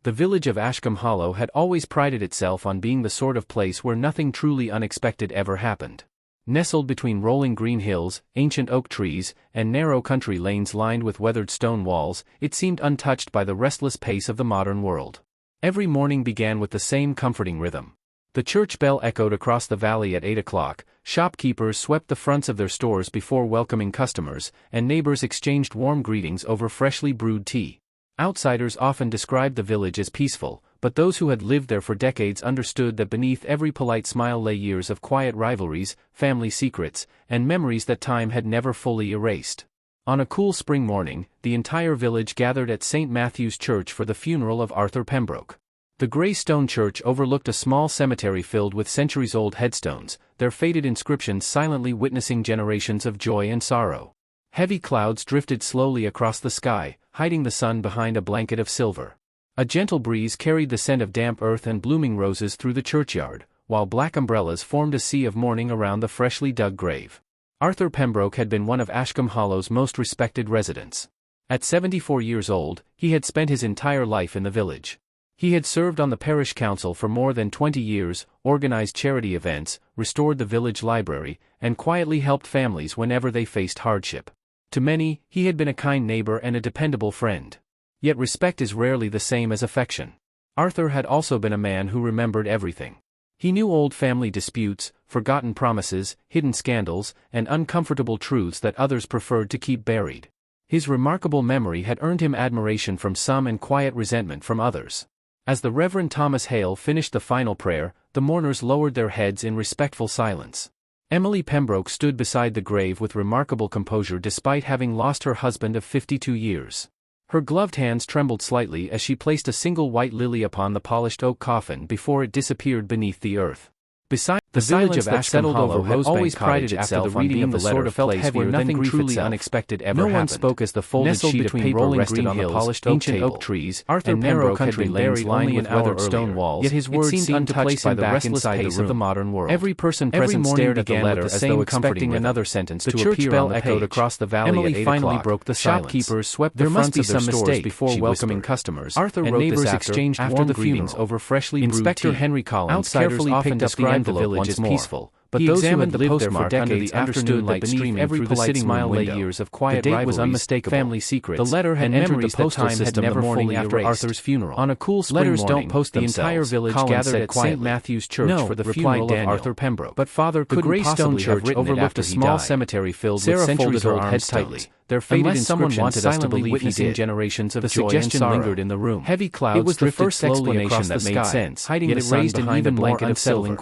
The village of Ashcombe Hollow had always prided itself on being the sort of place where nothing truly unexpected ever happened. Nestled between rolling green hills, ancient oak trees, and narrow country lanes lined with weathered stone walls, it seemed untouched by the restless pace of the modern world. Every morning began with the same comforting rhythm. The church bell echoed across the valley at 8 o'clock, shopkeepers swept the fronts of their stores before welcoming customers, and neighbors exchanged warm greetings over freshly brewed tea. Outsiders often described the village as peaceful, but those who had lived there for decades understood that beneath every polite smile lay years of quiet rivalries, family secrets, and memories that time had never fully erased. On a cool spring morning, the entire village gathered at St. Matthew's Church for the funeral of Arthur Pembroke. The grey stone church overlooked a small cemetery filled with centuries-old headstones, their faded inscriptions silently witnessing generations of joy and sorrow. Heavy clouds drifted slowly across the sky, hiding the sun behind a blanket of silver. A gentle breeze carried the scent of damp earth and blooming roses through the churchyard, while black umbrellas formed a sea of mourning around the freshly dug grave. Arthur Pembroke had been one of Ashcombe Hollow's most respected residents. At 74 years old, he had spent his entire life in the village. He had served on the parish council for more than 20 years, organized charity events, restored the village library, and quietly helped families whenever they faced hardship. To many, he had been a kind neighbor and a dependable friend. Yet respect is rarely the same as affection. Arthur had also been a man who remembered everything. He knew old family disputes, forgotten promises, hidden scandals, and uncomfortable truths that others preferred to keep buried. His remarkable memory had earned him admiration from some and quiet resentment from others. As the Reverend Thomas Hale finished the final prayer, the mourners lowered their heads in respectful silence. Emily Pembroke stood beside the grave with remarkable composure despite having lost her husband of 52 years. Her gloved hands trembled slightly as she placed a single white lily upon the polished oak coffin before it disappeared beneath the earth. Besides, the village of Ashcombe Hollow had always prided itself on being the sort of place where nothing truly unexpected ever happened. No one spoke as the folded sheet of paper rested on the polished ancient oak trees. Arthur Pembroke had been buried only in weathered stone walls, yet his words seemed untouched by the restless pace of the modern world. Every person present stared at the letter as though expecting another sentence to appear on the page. The church bell echoed across the valley at 8 o'clock. Emily finally broke the silence. Shopkeepers swept the fronts of their stores before welcoming customers. Arthur wrote this exchanged warm greetings over freshly brewed tea. Inspector Henry Collins carefully picked up the envelope once more. But those who had lived there for decades understood that beneath every polite smile lay years of quiet rivalries, family secrets. The letter had entered the postal system the morning after Arthur's funeral. On a cool spring morning, don't post the entire village gathered at St. Matthew's Church for the funeral of Arthur Pembroke. But Father couldn't possibly have written it after he died. Overlooked a small cemetery filled with centuries-old headstones. Their faded inscriptions silently witnessing generations of joy and sorrow. Lingered in the room. Heavy clouds drifted slowly across the sky, hiding the sun behind a blanket of silver.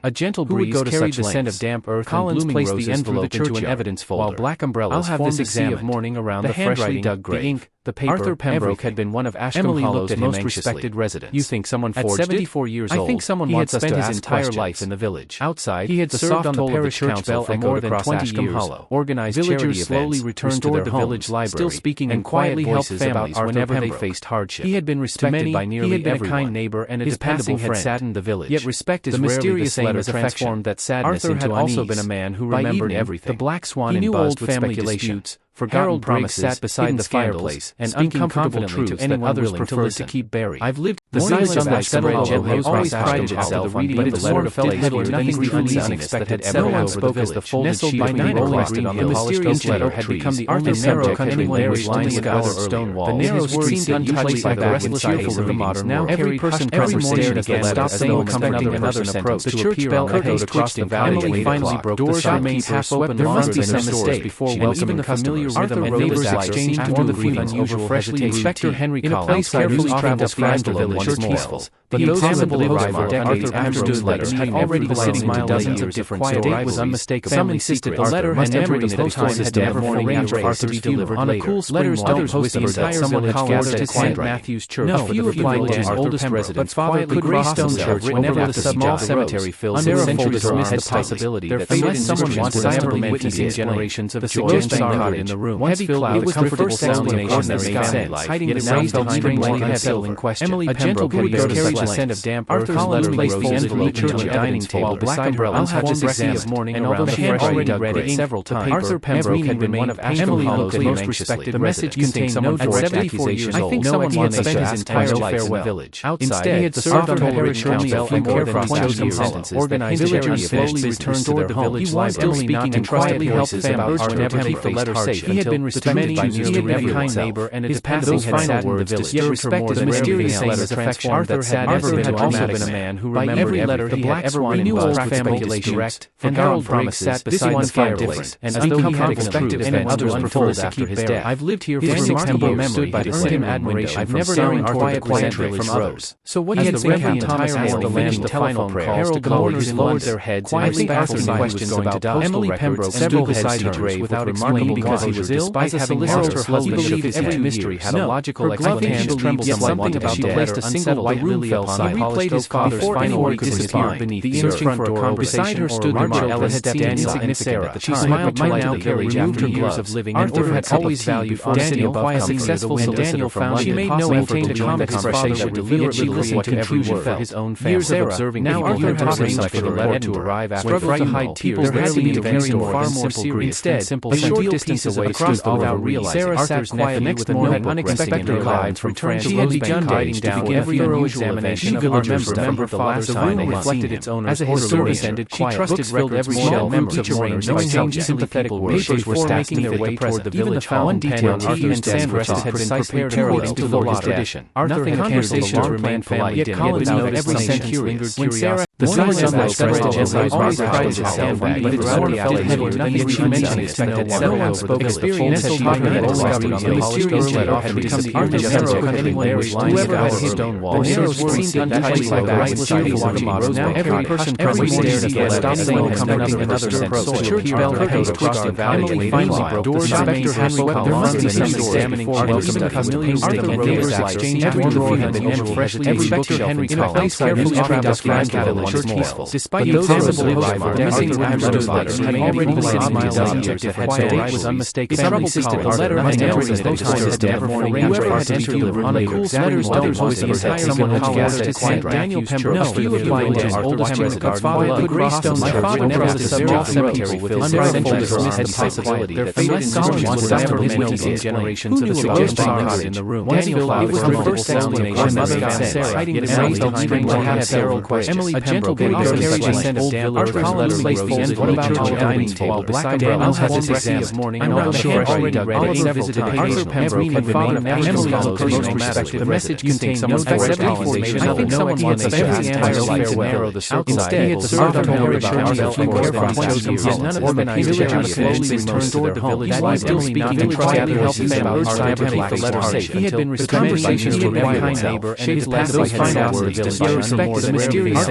A gentle breeze carried the scent of damp earth and blooming roses through the churchyard, into an evidence folder, while black umbrellas formed a sea of mourning around the freshly dug grave. The ink, the paper, Arthur Pembroke had been one of Ashcombe Hollow's most respected residents. You think someone forged it? At 74 years old, I think someone wants us to ask his entire life in the village. Outside, he had served on the parish council for more than 20 years, organized charity events, slowly returned to their village library, still speaking and quietly helped families whenever they faced hardship. He had been respected by nearly everyone. He had been a kind neighbor and a dependable friend. His passing had saddened the village. Yet respect is rarely the same as affection. Transformed that sadness into unease. Arthur had also been a man who remembered everything. The black swan in buzzed with speculation. Forgotten Briggs sat beside the fireplace and uncomfortable truths that others preferred to keep buried. I've lived the silence of that settled gently always prided itself on being the letter felt heavier than the uneasiness that had ever over the village. Nestled by 9 o'clock, the mysterious letter had become the only subject anyone wished to discuss. The narrow street seemed untouched by the restless pace of the modern world. Every person present stared at the letter as though expecting another sentence to appear on the page across the valley. Emily finally broke the silence. Half open longer than some mistake before welcoming customers. Arthur and neighbors exchanged warm greetings over freshly brewed Inspector Henry Collins carefully carefully described the village as peaceful. But those who had lived there for decades understood letters had already been sitting with dozens of different stories. The date was unmistakable. Some insisted the letter had entered the postal system the morning after Arthur be delivered later. On a cool spring morning, others whispered that someone had gathered at St. Matthew's Church for the village's oldest residents. But Father could cross the church whenever the small cemetery filled with centuries dismissed the possibility that unless someone wanted silently witnessing generations of joy and sorrow in the room. Heavy cloud, the comfortable explanation that made sense, hiding the raised behind a blanket of settling question. Emily Pembroke had carried the scent of damp earth. Collins placed the envelope into a dining table beside her unformed of morning, and although she had already read it several times, Arthur Pembroke had been one of Ashton Hollow's most respected. The message contained no direct accusation. I think someone wants to spend his entire life in the village. Outside, he had served on the parish council for more than 20 years. Organized villagers slowly returned to their village life, still speaking in quietly helped families to never keep the letter safe. He had been respected by nearly every neighbor, and his passing had saddened the village. Yet respected the mysterious sayings affection Arthur had ever been a man who remembered every letter he had ever won in Buzz speculation. Direct, and Harold Promise sat beside the fireplace, and as though he had expected events to unfold after his death. I've lived here for 60 years, stood by to earn him admiration. I've never known Arthur quiet from others. So what he had said the entire morning finished the final prayer. Harold callers lowered their heads, quietly asking questions about Emily Pembroke stood beside the grave without explaining because he was ill. Despite having held her husband, he believed every mystery had a logical explanation. Yet something about the letter unsettled white lily upon the replayed his father's final words disappeared beneath the front door. Beside her stood Margaret Ellis, standing insignificant. She smiled politely, removed her years of living. Arthur had always valued Daniel by a successful solicitor from London. She made no effort to join the conversation deliberately listened to every word for his own family. Years of observing now Arthur had arranged for the letter to arrive after struggled to hide tears. There had to be events far more serious. Instead, a short distance away stood without realizing Sarah sat quietly with a notebook unexpected lives from France. She had begun writing down every unusual examination of Arthur's member of the last room reflected its owner's as a historian ended quiet. She trusted filled every shell members of mourners by changing sympathetic words. Papers were making their way toward the village hall. One detail Arthur's sandwiches had been prepared according to the law tradition. Arthur conversations remained polite, yet Collins noted every sentence lingered curiosity. The sunlight spread gently always prized his handbag, but its sort of felt heavier than he had mentioned expected. No one spoke of the experiential popular discovery on the mysterious letter had become the Arthur's narrow could anyone buried whoever had his stone wall. The narrows were seemed untouched by rivalries watching rose. Now every person present stared at the letter, saying expecting another sentence. The church bell echoed across the valley. Emily finally broke the spectre Henry Collins. There must be some examining Arthur's customary stick and neighbors exchanged every door had been entered freshly. Every spectre Henry Collins carefully described the village peaceful. Despite the possible revival, the missing Arthur's letter had already been miles out of the quiet was unmistakable. Family system, the letter must never as though time is dead. Whoever had entered delivered on a cool Saturn's letters was the entire someone had gathered to quiet. Daniel Pembroke, a few of the his oldest residents, father the Greystone Church, whenever the subject cemetery with his unfolded dismissed the possibility that faded scholars would never witness generations of the suggestion in the room. Daniel was the first explanation Mother got Sarah, hiding the raised offspring to have several questions. Emily Pembroke carried a scent of damp earth. Collins placed the envelope into a dining table beside Daniel had his exam of morning and around the head already read it several times. Arthur Pembroke had been one of Ashton Hollow's most respected. The message contained no direct accusation. I think someone wants to spend his entire life to narrow the search. Instead, he had served on Harry Arthur for more than 20 years. None of organized villagers slowly returned toward the village. That was still speaking and trying to help families to never keep the letter safe. He had been respected by nearly every neighbor, and his last final words disrespected the mysterious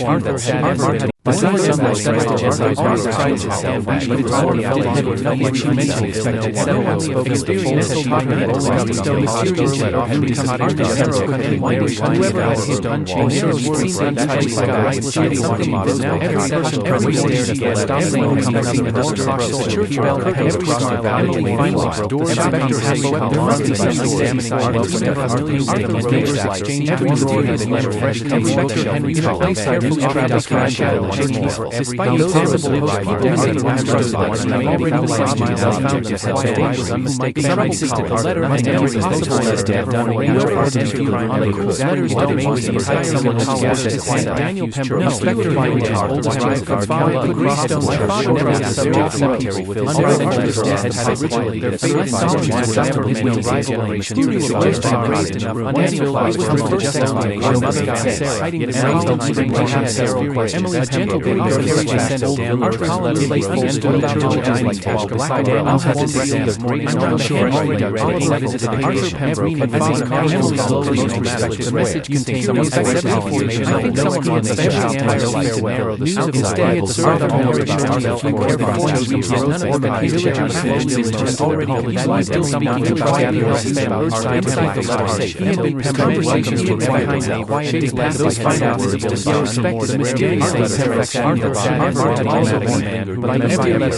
Arthur had never been. Besides some respected Jessica's prized his sandwich, but it's already out of no one she mentioned expected someone spoke experience as she had discussed the mysterious letter had become Arthur's hero and whoever had his stone wall narrows were seen untouched by rightless something models. Now every session every stared at the letter someone coming another source. The church bell echoes across the valley finally door spectre has swept there must be some examining Arthur's whatever Arthur's stick and neighbors exchange every door had been letter fresh every spectre Henry Collins carefully described shadow peaceful. Despite those possible revival, Arthur was already besieged object of hell was unmistakable. Insisted the letter must never be possible as to have done whoever had entered on a cool letters don't make the entire someone Collins Daniel Pembroke spectre his old wife father the Greystone Church never had subject cemetery with his ancestors had had ritually their favorite scholars was after his many generations to the suggestion raised enough Daniel was the first explanation Mother got Sarah hiding the raised on spring had several questions Emily gentle carriage sent of damn Arthur's letter placed the envelope into a dining table beside Daniel had his breakfast morning and around the head already read it visited Arthur Pembroke had found Emily slowly respected the message contained some expected information I think someone wants to spend his entire life to narrow the search. Instead he had served on Harry Arthur for 20 years none of organized villagers had already completed still speaking to quietly help families inside the letter safe. He had been conversations with behind a quiet shades past those final words to respect the mysterious affection Arthur had automatic but I never ever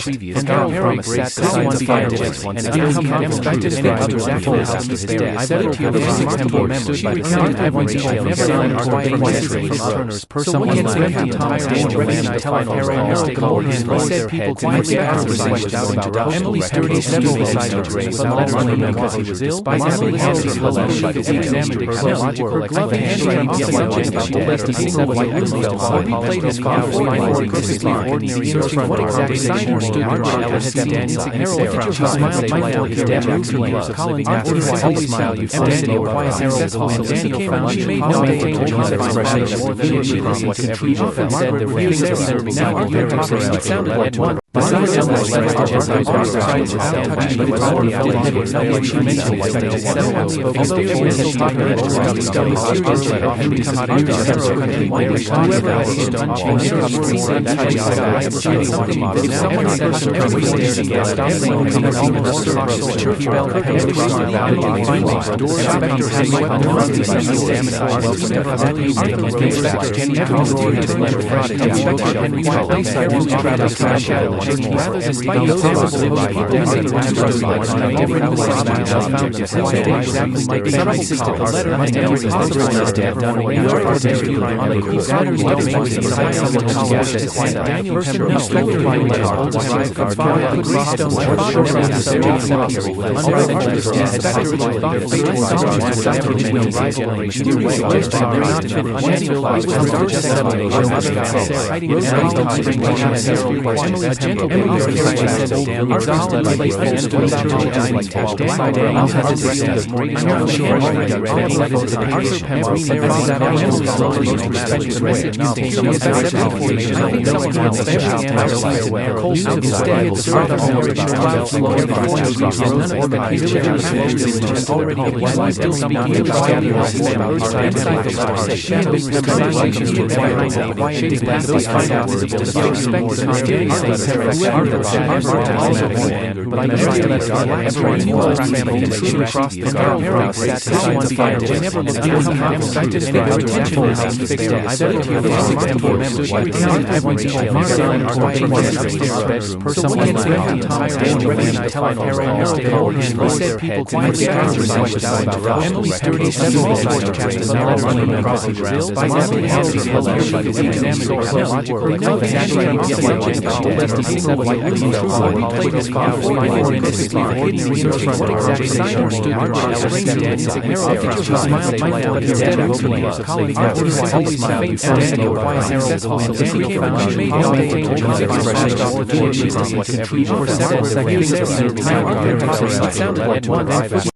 previous Carol promised sat beside the fireplace once and he had expected any others after the house was dead. I bet you Miss Marple stood by the side every detail never done our quiet history of Turner's personal life. Thomas Daniel recognized final said people quietly asked the question about Emily sturdy several beside her grave without learning because he was ill. By Emily Hansen's letter, she examined her logical explanation of she left the single white exile replayed his father's findings perfectly ordinary searching what exact sign stood in had seen Daniel and Sarah. She smiled like his dad Colin always smiled and Daniel quiet successful and Daniel found she made no expression more than she listened to every often said there were things that were now it sounded like one. Besides Emily's letter to Jessica's but it's already out of she mentioned several spoke although she had talked about mysterious letter and become whoever has hit unchanged if someone says every stairs and gas almost the church bell pays the findings door inspector has examined rather than spite those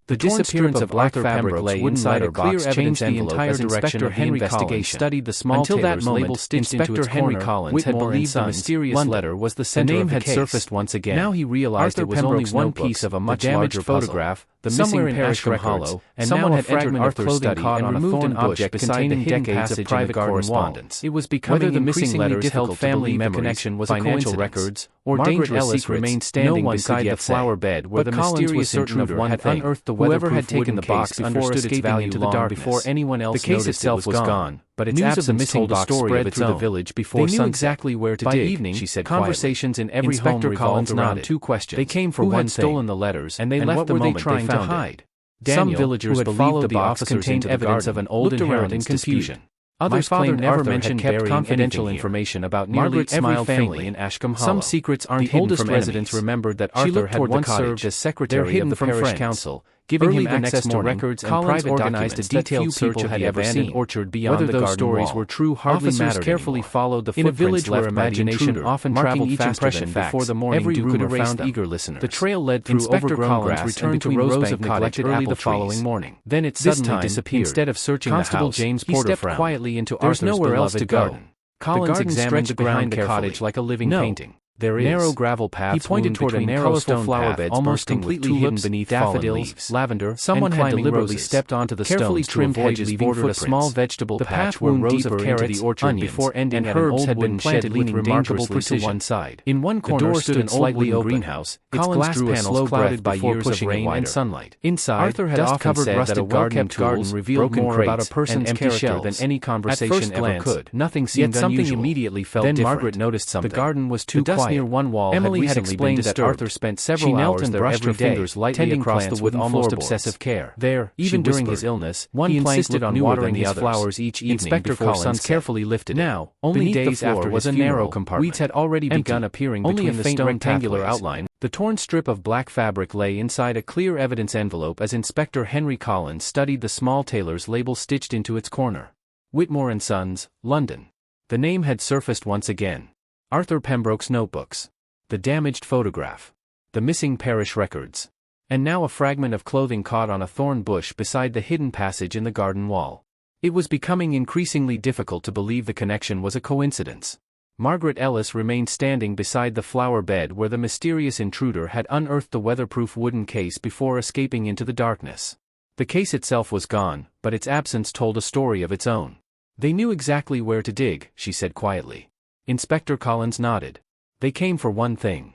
The disappearance of black fabric lay inside a box changed the entire direction of the investigation. Studied the small until that moment, Inspector Henry Collins had believed the mysterious letter was the center of the case. The name had surfaced once again. Now he realized it was only one piece of a much larger photograph, the missing parish records, and now had entered Arthur's study caught on a foreign object containing decades of private correspondence. It was becoming whether the missing letters held family connection was financial records, or dangerous secrets. Remained standing beside the flower bed where the mysterious intruder had unearthed the whoever had taken the box understood its value long before anyone else. The case itself was gone, but its absence told a story spread through the village before sunset. They knew exactly where to dig. By evening, she said conversations in every home revolved around two questions. They came for one thing, stolen the letters, and they left the moment they found to hide. Some villagers believed the box contained evidence of an old inheritance confusion. Others claimed never mentioned kept confidential information about nearly every family in Ashcombe Hollow. Some secrets aren't hidden from residents remembered that Arthur had once served as secretary of the parish council, giving him access to records and private organized a detailed search of the abandoned orchard beyond the garden wall. Whether those stories were true hardly mattered. Officers carefully followed the footprints left by the intruder, often traveled faster than facts. Before the morning every rumor found eager listeners. The trail led through overgrown grass returned to Rosebank Cottage early the following morning. Then it suddenly disappeared. Instead of searching the house, James Porter stepped quietly into Arthur's beloved garden. Collins examined the ground behind the cottage like a living painting. There is. Narrow gravel paths. He pointed toward a narrow stone flower bed almost completely hidden beneath daffodils, lavender. Someone had deliberately stepped onto the carefully trimmed hedges bordered a small vegetable patch where rows of carrots, the orchard before ending at herbs had been planted leaning remarkably to one side. In one corner stood an old wooden greenhouse, its glass panels clouded by years of rain and sunlight. Inside, Arthur had often said that a well-kept garden revealed more about a person's character than any conversation ever could. Nothing seemed unusual. Yet something immediately felt different. Then Margaret noticed something. The garden was too quiet. Near one wall Emily had explained that Arthur spent several hours there every day, tending across the wood with almost obsessive care. There, even during his illness, he insisted on watering his flowers each evening. Inspector Collins carefully lifted it. Now, only days after was a narrow compartment. Weeds had already begun appearing between the stone rectangular outline. The torn strip of black fabric lay inside a clear evidence envelope as Inspector Henry Collins studied the small tailor's label stitched into its corner. Whitmore and Sons, London. The name had surfaced once again. Arthur Pembroke's notebooks. The damaged photograph. The missing parish records. And now a fragment of clothing caught on a thorn bush beside the hidden passage in the garden wall. It was becoming increasingly difficult to believe the connection was a coincidence. Margaret Ellis remained standing beside the flower bed where the mysterious intruder had unearthed the weatherproof wooden case before escaping into the darkness. The case itself was gone, but its absence told a story of its own. They knew exactly where to dig, she said quietly. Inspector Collins nodded. They came for one thing.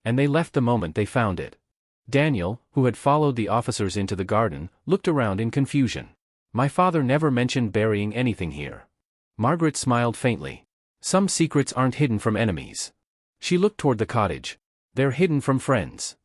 And they left the moment they found it. Daniel, who had followed the officers into the garden, looked around in confusion. My father never mentioned burying anything here. Margaret smiled faintly. Some secrets aren't hidden from enemies. She looked toward the cottage. They're hidden from friends.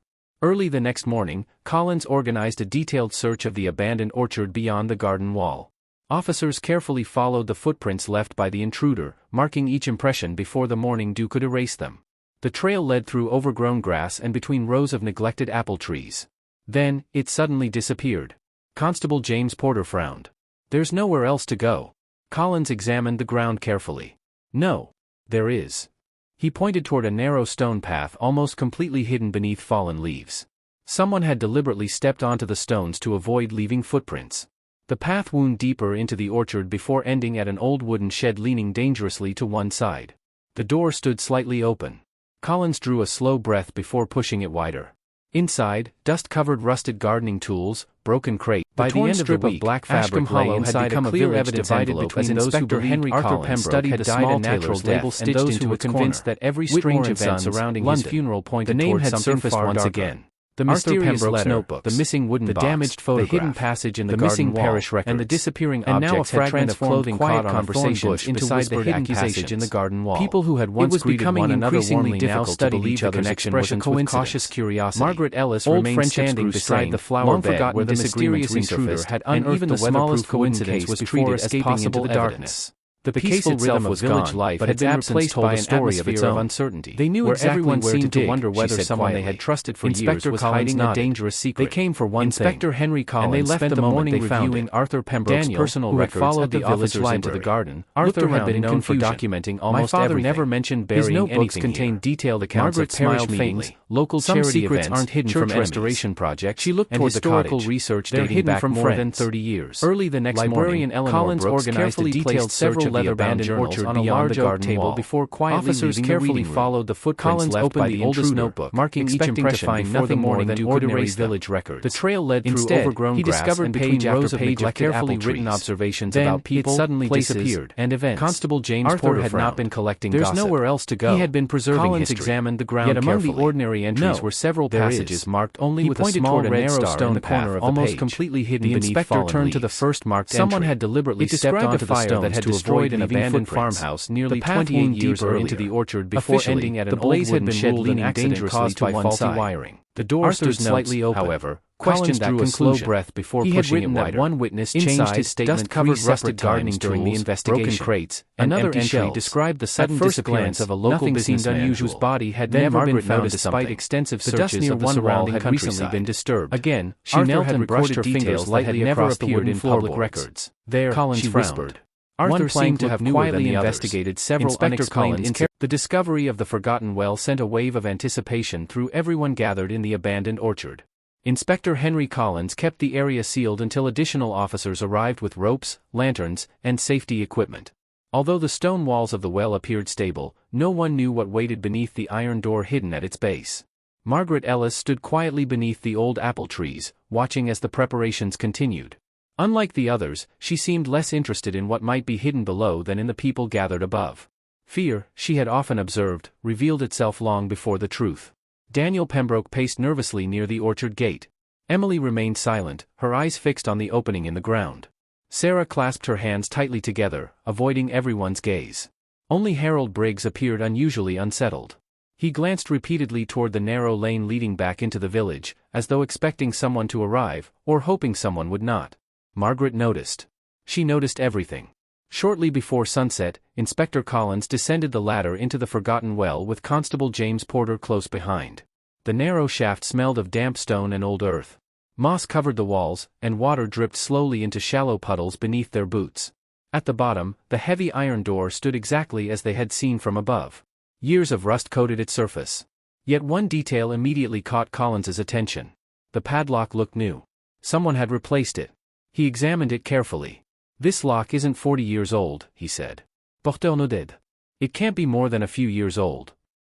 Early the next morning, Collins organized a detailed search of the abandoned orchard beyond the garden wall. Officers carefully followed the footprints left by the intruder, marking each impression before the morning dew could erase them. The trail led through overgrown grass and between rows of neglected apple trees. Then, it suddenly disappeared. Constable James Porter frowned. There's nowhere else to go. Collins examined the ground carefully. No. There is. He pointed toward a narrow stone path almost completely hidden beneath fallen leaves. Someone had deliberately stepped onto the stones to avoid leaving footprints. The path wound deeper into the orchard before ending at an old wooden shed leaning dangerously to one side. The door stood slightly open. Collins drew a slow breath before pushing it wider. Inside, dust-covered rusted gardening tools, broken crate. By the end of the week, Black Fabric Hollow had become a clear evidence envelope as Inspector Henry Collins studied the small tailor's label stitched into its convinced that every strange event surrounding his funeral pointed toward something far darker. The mysterious letter, notebooks, the missing wooden box, damaged photograph, the hidden passage in the missing parish records, and the disappearing objects had transformed quiet conversations into whispered accusations in the garden wall. People who had once greeted one another warmly now studied each other's expressions with cautious curiosity. Margaret Ellis remained standing beside the flower bed where the mysterious intruder had unearthed the smallest coincidence was treated as possible evidence. The peaceful rhythm of village life had been replaced by an atmosphere of uncertainty. They knew exactly where seemed to wonder whether someone they had trusted for years was hiding a dangerous secret. They came for one thing. Inspector Henry Collins, and they left the morning reviewing Arthur Pembroke's personal records, followed the officers into the garden. Arthur had been known for documenting almost everything. My father never mentioned burying anything. His notebooks contained detailed accounts of parish meetings, local charity events, aren't hidden from restoration projects. She looked toward historical research dating back more than 30 years. Early the next morning, Collins organized a detailed search of the abandoned orchard on a large oak table before quietly leaving the reading room. Followed the footprints left by the oldest notebook, marking each impression to find nothing more than ordinary village records. The trail led through overgrown grass and page after page of carefully written observations about people, places, and events. Constable James Porter had not been collecting gossip. There's nowhere else to go. He had been preserving history. Examined the ground. Yet among the ordinary entries were several passages marked only with a small red star in the corner of the page, almost completely hidden beneath fallen leaves. The inspector turned to the first marked entry. Someone had deliberately stepped onto the stone that had destroyed an abandoned farmhouse nearly 28 years earlier into the orchard before ending at an old wooden shed leaning dangerously to faulty wiring. The door stood slightly open, however. Collins drew a slow breath before pushing it wider. One witness changed his statement dust-covered rusted gardening during the investigation. Broken crates, another entry described the sudden disappearance of a local businessman whose body had never been found despite extensive searches of the surrounding countryside. Recently been disturbed. Again, she knelt and brushed her details lightly across the wooden public records. There, Collins whispered. Arthur seemed to have quietly investigated several unexplained incidents. The discovery of the forgotten well sent a wave of anticipation through everyone gathered in the abandoned orchard. Inspector Henry Collins kept the area sealed until additional officers arrived with ropes, lanterns, and safety equipment. Although the stone walls of the well appeared stable, no one knew what waited beneath the iron door hidden at its base. Margaret Ellis stood quietly beneath the old apple trees, watching as the preparations continued. Unlike the others, she seemed less interested in what might be hidden below than in the people gathered above. Fear, she had often observed, revealed itself long before the truth. Daniel Pembroke paced nervously near the orchard gate. Emily remained silent, her eyes fixed on the opening in the ground. Sarah clasped her hands tightly together, avoiding everyone's gaze. Only Harold Briggs appeared unusually unsettled. He glanced repeatedly toward the narrow lane leading back into the village, as though expecting someone to arrive, or hoping someone would not. Margaret noticed. She noticed everything. Shortly before sunset, Inspector Collins descended the ladder into the forgotten well with Constable James Porter close behind. The narrow shaft smelled of damp stone and old earth. Moss covered the walls, and water dripped slowly into shallow puddles beneath their boots. At the bottom, the heavy iron door stood exactly as they had seen from above. Years of rust coated its surface. Yet one detail immediately caught Collins's attention. The padlock looked new. Someone had replaced it. He examined it carefully. "This lock isn't 40 years old," he said. "Pourtant no dead. It can't be more than a few years old."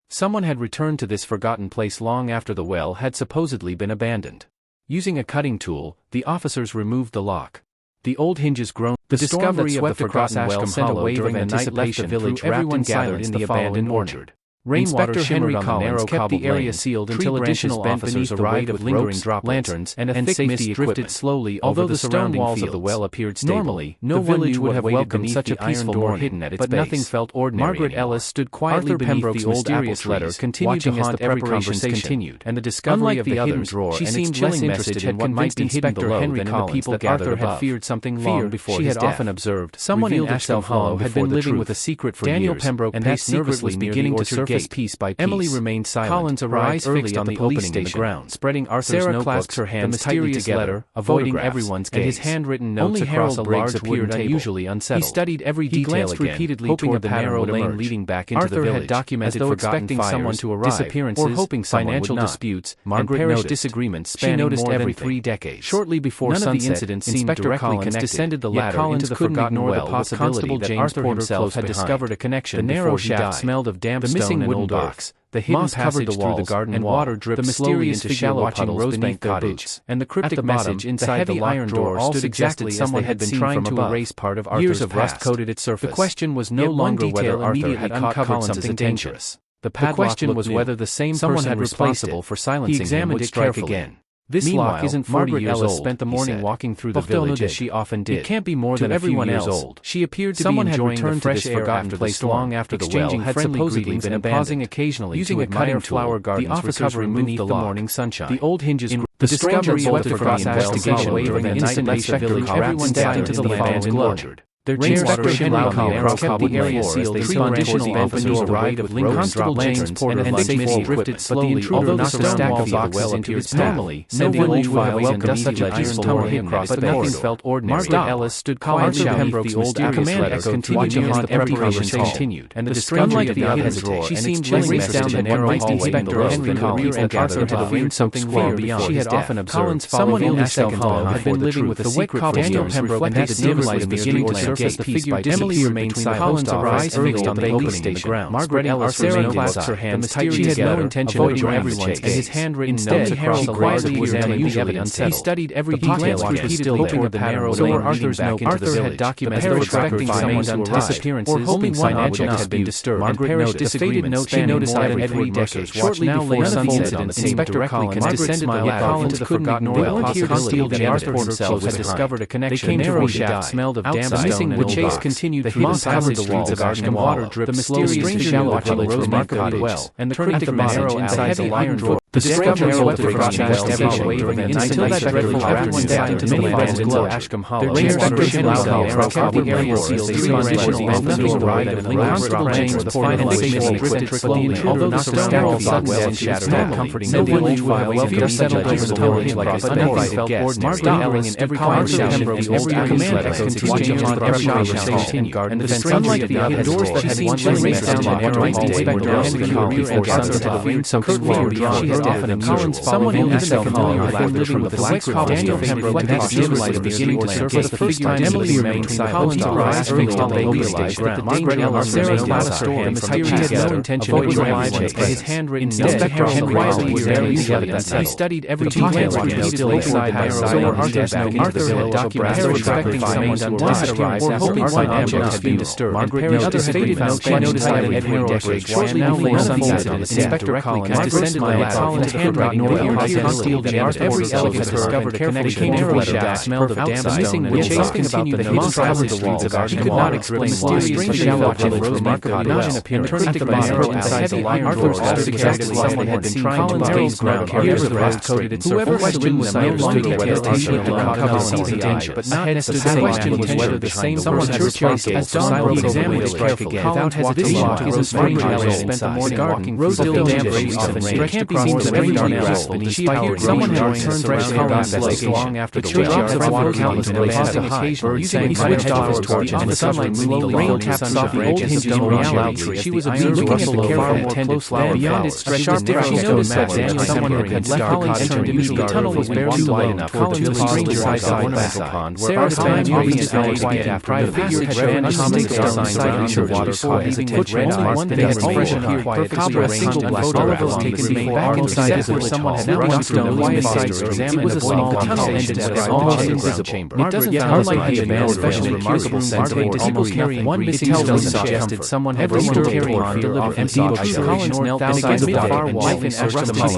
Someone had returned to this forgotten place long after the well had supposedly been abandoned. Using a cutting tool, the officers removed the lock. The old hinges groaned. The discovery of the forgotten well sent a wave of anticipation through everyone gathered in the abandoned orchard. Rainwater Henry Collins kept the area sealed until additional officers arrived with lingering droplets, lanterns, and a thick mist drifted slowly over the surrounding walls of the well appeared stable. Normally, no village would have welcomed such a peaceful door hidden at its base. But nothing felt ordinary. Margaret Ellis stood quietly beneath the old mysterious letter, continued to haunt every conversation continued, and the discovery of the hidden drawer and its chilling message in what might be hidden below than in the people gathered above. Arthur had feared something long before his death. She had often observed. Someone in Ashcombe Hollow had been living with a secret for years. Daniel Pembroke paced nervously near the orchard gate. Piece by piece. Emily remained silent. Collins arrived early on the opening in the ground, spreading Arthur's notebooks, clasped her hands tightly together, avoiding everyone's gaze. And his handwritten notes across a large wooden table. Unusually unsettled. He studied every detail again, repeatedly toward the narrow lane leading back into the village. Arthur had documented forgotten someone to arrive, disappearances, or hoping financial disputes, Margaret and parish disagreements spanning more than 3 decades. Shortly before sunset, Inspector Collins descended the ladder into the forgotten well with Constable James Porter himself had discovered a connection. The narrow shaft smelled of damp stone and old box. The hidden passage through the garden and water dripped slowly into shallow puddles beneath their boots, and the cryptic message inside the iron door stood exactly someone had been trying to erase part of Arthur's past. Years of rust coated its surface. The question was no longer whether Arthur had uncovered something dangerous. The question was whether the same person had responsible for silencing him would strike again. This lock isn't 40 years old. Margaret Ellis spent the morning walking through the village as she often did. It can't be more than a few years old. She appeared to be enjoying the fresh air after the storm, long after the well had supposedly been abandoned. Pausing occasionally using a cutting flower gardens, the officers removed the morning sunshine. The old hinges. The discovery of the forgotten investigation during the night left the village. Everyone gathered into the following orchard. Their chairs cushion Collins kept the area sealed until additional officers arrived with Constable James Porter and thick mist drifted slowly, although the stack of boxes into its normally, no village would have welcomed such a peaceful hidden across the corridor. Nothing felt ordinary. Margaret Ellis stood quietly beneath the old mysterious letter, continuing as the preparations continued, and the discovery of the hidden drawer and its chilling message in narrow hallway below Henry Collins and Arthur had feared something far beyond she had often observed. Someone in Ashcombe Hollow had been living with a secret for Daniel Pembroke and had dim light beginning to surface the figure. Emily remained silent. Collins' eyes fixed on the opening in the ground. Margaret Ellis clasped her hands tightly together, she had no intention of drawing everyone's gaze. And his handwritten notes across the quietly examined the evidence. He studied every detail repeatedly hoping the narrow lane leading back into the village. Arthur had documented expecting someone to arrive, disappearances, or hoping one object had been disturbed. Margaret noticed the faded note she noticed every decade. Shortly before sunset on the Inspector Collins descended the ladder into the forgotten well. Possibility that Arthur himself had discovered a connection. The narrow shaft smelled of damp stone and old box. Continued the hidden passage through the garden and water dripped the mysterious shallow village remarkably well, and the cryptic message inside the iron drawer. The discovery of the forgotten investigation wave and until that dreadful everyone stepped into many bands below Ashcombe Hollow. The inspectors themselves kept the area sealed. Three additional officers arrived and Constable James Porter and safely drifted slowly, although the sterile sunset and shattered comforting no village would have welcomed such a peaceful hidden like an uninvited guest. Margaret Ellis in every conversation of the old command continued on every conversation and the sunlight the hidden doors that had once been raised down the narrow hallway were now secure before sunset. Something far beyond often observed. Someone who is familiar with living with the secret Daniel Pembroke next dim light is beginning to surface the first time Emily remained silent. Collins arrived early while they realized that the danger of Sarah's last story from the she had no intention of alive and his handwritten Inspector Henry Riley was there together. He studied every detail repeatedly side by side. Arthur had documented expecting someone to arrive or hoping one object had been disturbed. Margaret noticed faded notes she notified Edwin Deckard shortly before sunset. Inspector Collins descended the Collins handwriting no appeared steel that every elegant discovered a connection narrow smelled of damp stone which something about the moss covered the walls. He could not explain why. Strange shallow village remarkably not appearance. Turning to the bottom inside the iron door stood exactly someone had been trying to gaze ground. Here's the rust-coated in whoever questioned was no longer whether Asia could see the danger, but not necessarily. The question was whether the same someone had responsible as Don examined it carefully. Without hesitation, his strange hours spent the morning walking Rosedale damp often stretched across the every dark alley beneath she appeared someone had returned fresh Collins as long after the drops of water countless pausing occasionally using he switched off his torch and the sunlight slowly rain tapped off the old hinges on reality. She was observing at the careful attended flower beyond its stretch of difference. She noticed that Daniel someone had left Collins turned into the tunnel was barely wide enough. Collins was stranger side ornamental pond where Sarah's time raised out quiet and private figure had vanished alongside the water caught his attention. Only one thing had expression here perfectly arranged and Oliver was taken back inside as if someone had now gone through the quiet side to examine the small tunnel engine that was almost in the chamber. It doesn't sound like the man especially remarkable sense of almost carrying one missing stone suggested someone had carrying on delivered empty bookshelves. Collins knelt beside the far wall and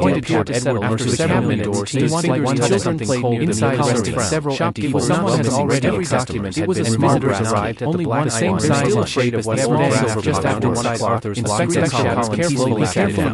pointed toward Edward after several minutes. He wanted one children played inside rested several empty folds. Someone had already every document had been marked arrived only one same size and shade of whatever just after inside Arthur's Inspector Collins carefully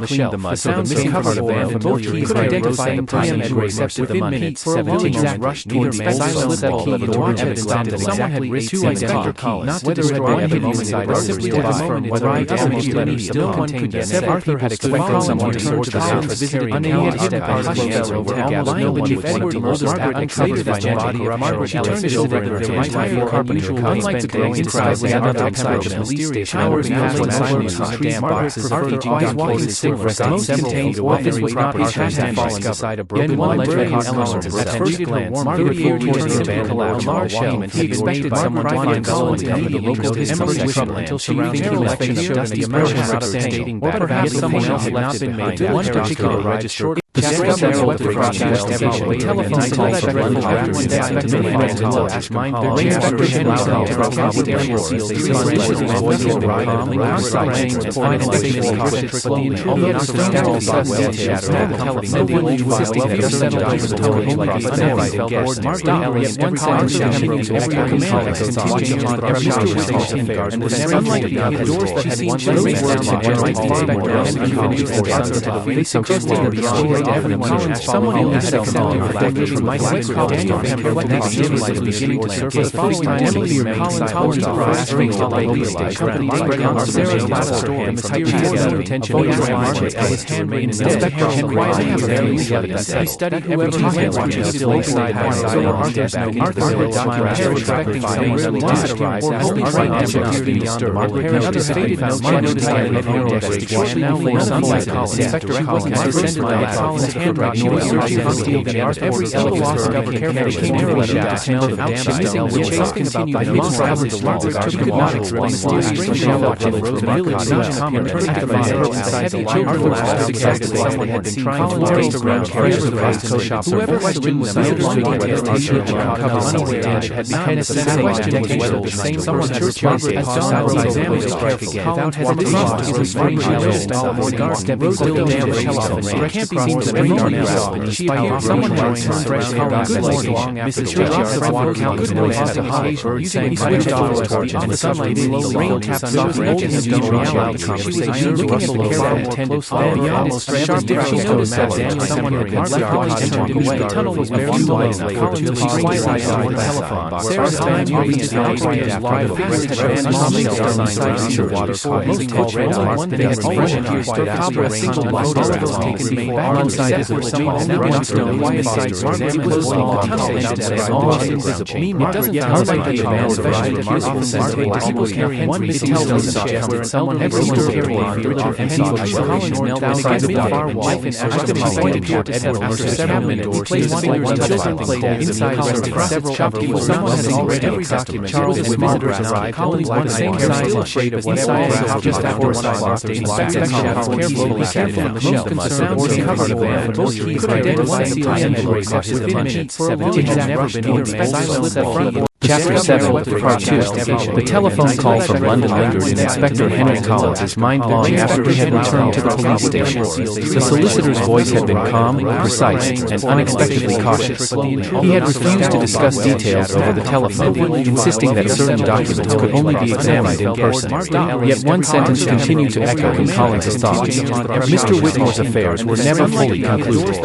cleaned the mud so the missing cover band could identify the person who accepted within minutes. For a long exact rush toward silent settled key to watch evidence that someone had raised to Inspector Collins not to destroy evidence inside simply to confirm whether I damaged letter still contained Arthur had expected someone to sort the house visiting Collins step out of the answer over almost no one with Edward Moses uncovered by the body of Margaret. She turned it over in her entire carpenter unlike the growing crowd gathered outside the police station. Hours passed when silence on the damp boxes. Arthur always walking cigarettes out several contained office properties had fallen beside a broken library element. At first glance, Margaret peered towards the abandoned large shelf. He expected someone to find Collins to be the local history until she reached the election showed the American record or perhaps someone else had not been made. One particular register. The telephone call that dreadful after one day to many friends in Lodge. The Inspector General probably seals the voice of and finally cautious slowly. Although not the shadow no one insisting that settled was totally like a uninvited guest. Margaret Elliot one time shouting every command continuing on every conversation and was unlike the doors that had once raised down the Inspector and finished the answer to the face suggesting beyond everyone someone else had accepted the package from my secret Daniel Pembroke next dim light is beginning to surface. Following time Emily remained Collins arrived straight to the realized accompanied by Sarah's last story and the attention of Margaret Ellis handmaid inspector Henry Riley have various evidence. He studied every detail still side by side on desk Arthur documented expecting someone to arrive or only right answer beyond Margaret Ellis faded notes she notified and now lay sunlight Inspector Collins descended by Collins handwriting was searching for steel jams every element discovered carefully narrow shaft smelled of damp stone which asking about the long covered the walls could not explain mysterious shallow and rose village not common turning to the bottom heavy children were suggested someone had been trying to raise around carriers of the rest shops whoever questioned was misunderstood whether Asia unaware damage had not necessarily question was whether the same someone had responded as Don examined strike again without hesitation his strange yellow guard stepping still damn telephone there can't be seen to be and she appeared someone had returned fresh good morning long after the churchyard of water count good morning as a occasion using a switched off his torch and the sunlight slowly rain tapped off the old his reality conversation looking at the careful attended flower beyond its sharp she noticed that Daniel someone had left Collins and turned away the tunnel was barely wide enough Collins was quiet on the telephone box Sarah's time moving into the outside as private figures had vanished on the outside the water caught most call red marks they had already used to copper a single photograph taken before outside is a small one stone quiet side. It was a long almost invisible. It doesn't sound like the advance of remarkable sense of people carrying one missing stone suggests that someone ever was carrying outside the far wall. After several minutes, he played one telephone played inside across several shopkeepers. Someone has already documented Charles Miss Marple arrived. Collins on the same side, afraid of whatever just after 1 hour. Inspector Collins carefully careful on the shelf. The sound was covered of van. Both keys could identify the time and within minutes. It had never been opened. Chapter 7, Part 2. The telephone call from London lingered in Inspector Henry Collins' mind long after he had returned to the police station. The solicitor's voice had been calm, precise, and unexpectedly cautious. He had refused to discuss details over the telephone, insisting that certain documents could only be examined in person. Yet one sentence continued to echo in Collins' thoughts. Mr. Whitmore's affairs were never fully concluded.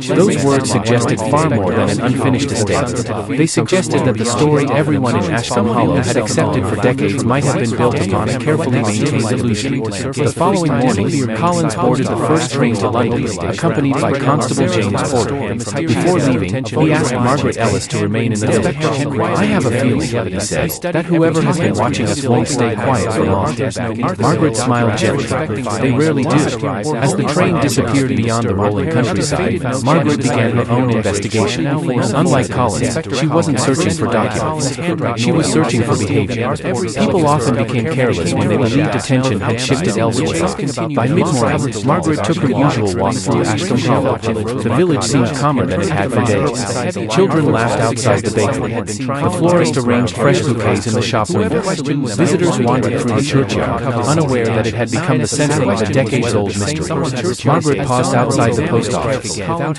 Those words suggested far more than an unfinished estate. They suggested that the story everyone in Ashcombe Hollow had accepted for decades might have been built upon a carefully maintained illusion. The following morning, Collins boarded the first train to London, accompanied by Constable James Porter. Before leaving, he asked Margaret Ellis to remain in the village. "I have a feeling," he said, "that whoever has been watching us won't stay quiet for long." Margaret smiled gently. "They rarely do." As the train disappeared beyond the rolling countryside, Margaret began her own investigation. Unlike Collins, she wasn't searching for documents. She was searching for behavior. People often became careless when they believed attention had shifted elsewhere. By mid-morning, Margaret took her usual walk through Ashcombe Hollow. The village seemed calmer than it had for days. Children laughed outside the bakery. The florist arranged fresh bouquets in the shop windows. Visitors wandered through the churchyard, unaware that it had become the center of a decades-old mystery. Margaret paused outside the post office.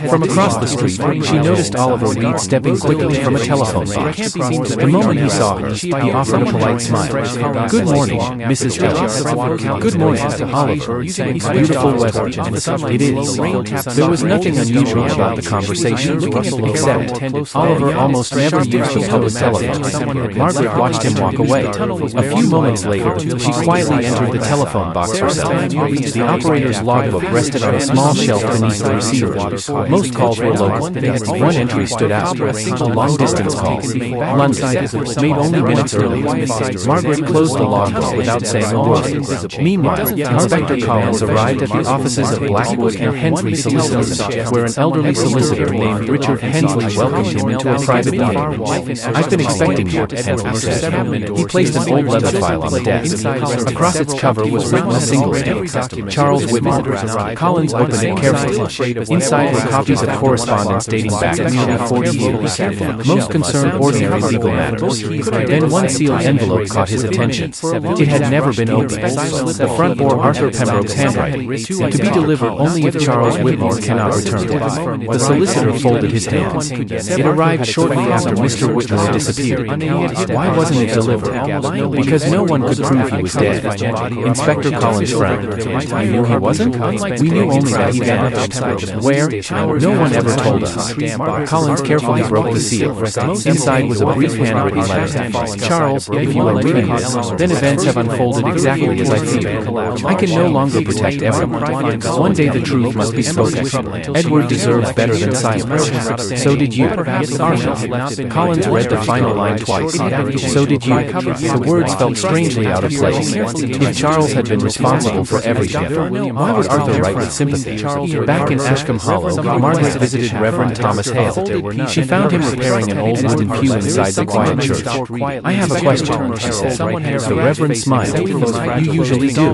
From across the street, she noticed Oliver Reed stepping quickly from a telephone box. The moment he saw her, he offered a polite smile. "Good morning, Mrs. Ellis." "Good morning, Oliver. Beautiful weather." "It is." There was nothing unusual about the conversation, except Oliver almost never used the public telephone. Margaret watched him walk away. A few moments later, she quietly entered the telephone box herself. The operator's logbook rested on a small shelf beneath the receiver. Most calls were local. One entry stood out, a long-distance call. London, made only minutes earlier. Margaret closed the logbook without saying a word. Meanwhile, Inspector Collins arrived at the offices of Blackwood and Henry Solicitors, where an elderly solicitor named Richard Hensley welcomed him into a private meeting. "I've been expecting you," Hensley said. He placed an old leather file on the desk. Across its cover was written a single name, Charles Whitmore. Collins opened it carefully. Inside were copies of correspondence dating back nearly 40 years. Most concerned ordinary legal matters. Then one sealed envelope caught his attention. It had never been opened. The front bore Arthur Pembroke's handwriting, "To be delivered only if Charles Whitmore cannot return." The solicitor folded his hands. It arrived shortly after Mr. Whitmore disappeared. Why wasn't it delivered? Because no one could prove he was dead. Inspector Collins frowned. "You knew he wasn't? We knew only that he vanished." "Where? No one ever told us." Collins carefully broke the seal. Inside was a brief handwritten letter. "Charles, if you are reading this, then events have unfolded exactly as I feared. I can no longer protect everyone. One day the truth must be spoken. Edward deserves better than silence. So did you." Collins read the final line twice. "So did you." The words felt strangely out of place. If Charles had been responsible for everything, why would Arthur write with sympathy? Back in Ashcombe Hollow, Margaret visited Reverend Thomas Hale. She found him repairing an old wooden pew inside the quiet church. "I have a question," she said. The Reverend smiled. "You usually do."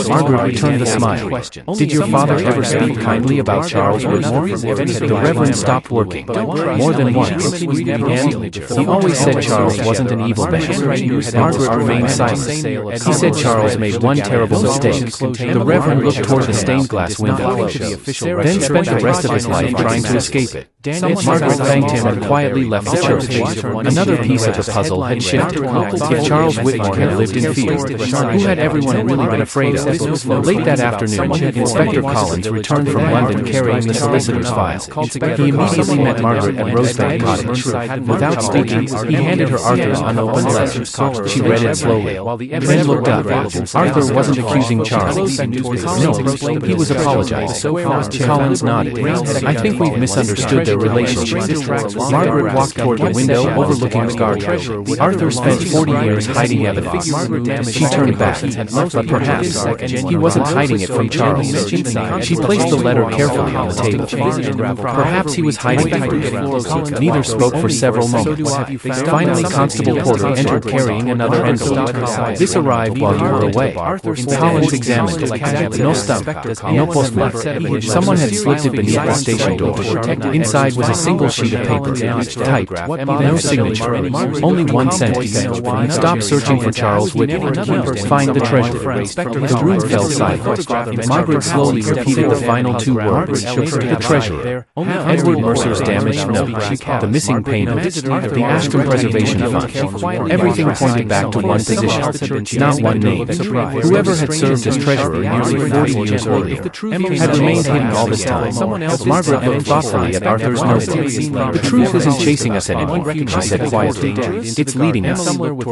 Margaret returned the smile. "Did your father ever speak kindly about Charles Whitmore?" The Reverend stopped working. "More than once." "He always said Charles wasn't an evil man." Margaret remained silent. "He said Charles made one terrible mistake." The Reverend looked toward the stained glass window. "Then spent the rest of his life trying to escape it." Margaret thanked him and quietly left the church. Another another piece of the puzzle had shifted. If Charles Whitmore had lived in fear, who had everyone really been afraid of? Late that afternoon, Inspector Collins returned from London carrying the solicitor's file. He immediately met Margaret at Rosebank Cottage. Without speaking, he handed her Arthur's unopened letter. She read it slowly, then looked up. Arthur wasn't accusing Charles. No, he was apologizing. Collins nodded. I think we've misunderstood their relationship. Margaret walked toward the window overlooking the garden. Arthur spent 40 years hiding evidence. She turned back, but perhaps he wasn't hiding it from Charles. She placed the letter carefully on the table. Perhaps he was hiding it from her. Neither spoke for several moments. Finally, Constable Porter entered carrying another envelope. This arrived while you were away. Collins examined it. No stump, no postmark. Someone had slipped it beneath the station door. Inside was a single sheet of paper, typed, no signature, only one sentence. Stop searching for Charles Whitmore. Find the treasure. The room fell silent. Margaret slowly repeated the final two words. The treasurer. Edward Mercer's damaged note. The missing payment. The Ashcombe Preservation Fund. Everything pointed back to one position, not one name. Whoever had served as treasurer nearly 40 years earlier had remained hidden all this time. Margaret looked thoughtfully at Arthur's note. The truth isn't chasing us anymore, she said quietly. It's leading us.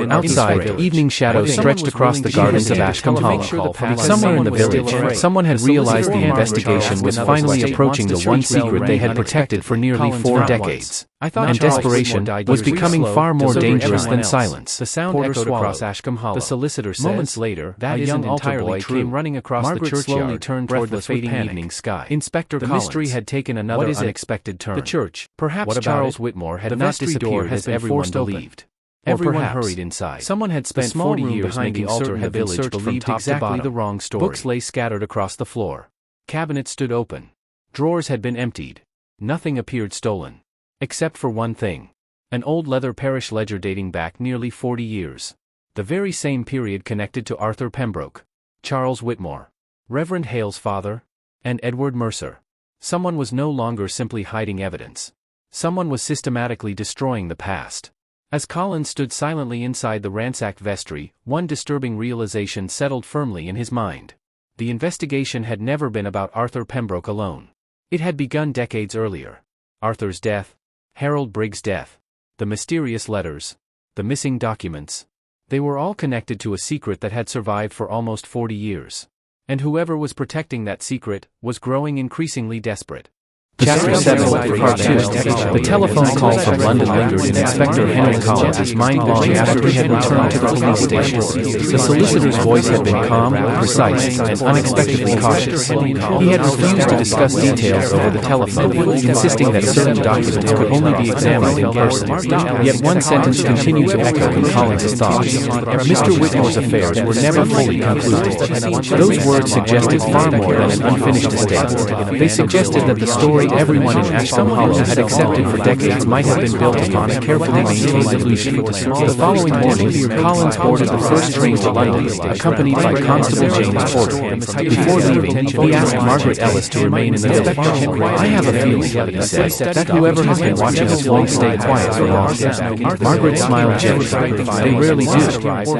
Outside, evening shadows stretched across the gardens of Ashcombe Hollow. Somewhere in the village, someone had realized the investigation was finally approaching the one secret they had protected for nearly 4 decades. And desperation was becoming far more dangerous than silence. The sound echoed across Ashcombe Hollow. The solicitor says, moments later, that young altar boy came running across the churchyard, slowly turned toward the fading evening sky. Inspector Collins. The mystery had taken another unexpected turn. The church. Perhaps Charles Whitmore had not disappeared as everyone believed. Everyone hurried inside. Someone had spent 40 years making certain the village believed exactly the wrong story. Books lay scattered across the floor. Cabinets stood open. Drawers had been emptied. Nothing appeared stolen. Except for one thing. An old leather parish ledger dating back nearly 40 years. The very same period connected to Arthur Pembroke, Charles Whitmore, Reverend Hale's father, and Edward Mercer. Someone was no longer simply hiding evidence. Someone was systematically destroying the past. As Collins stood silently inside the ransacked vestry, one disturbing realization settled firmly in his mind. The investigation had never been about Arthur Pembroke alone. It had begun decades earlier. Arthur's death, Harold Briggs' death, the mysterious letters, the missing documents. They were all connected to a secret that had survived for almost 40 years. And whoever was protecting that secret was growing increasingly desperate. Chapter 7, Part 2. The telephone call from London lingered in Inspector Henry Collins' mind long after he had returned to the police station. The solicitor's voice had been calm, precise, and unexpectedly cautious. He had refused to discuss details over the telephone, insisting that certain documents could only be examined in person. Yet one sentence continued to echo in Collins' thoughts. Mr. Whitmore's affairs were never fully concluded. Those words suggested far more than an unfinished estate. They suggested that the story everyone in Ashcombe Hollow had accepted for decades might have been built upon a carefully maintained illusion. The following morning, Collins boarded the first train to London, accompanied by Constable James Porter. Before leaving, he asked Margaret Ellis to remain in the village. I have a feeling, he said, that whoever has been watching us won't stay quiet for long. Margaret smiled gently. They rarely do.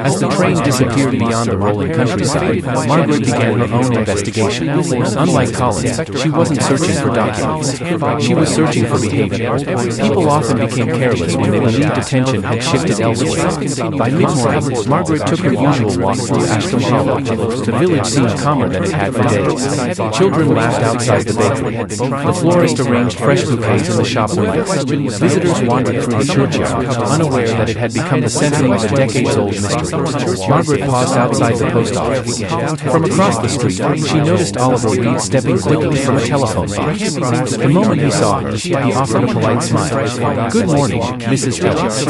As the train disappeared beyond the rolling countryside, Margaret began her own investigation. Unlike Collins, she wasn't searching for documents. She was searching for behavior. People often became careless when they believed attention had shifted elsewhere. By mid-morning, Margaret took her usual walk through Ashcombe Hollow. The village seemed calmer than it had for days. Children laughed outside the bakery. The florist arranged fresh bouquets in the shop windows. Visitors wandered through the churchyard, unaware that it had become the center of a decades-old mystery. Margaret paused outside the post office. From across the street, she noticed Oliver Reed stepping quickly from a telephone box. The moment he saw her, he offered a polite smile. Good morning, Mrs. Ellis.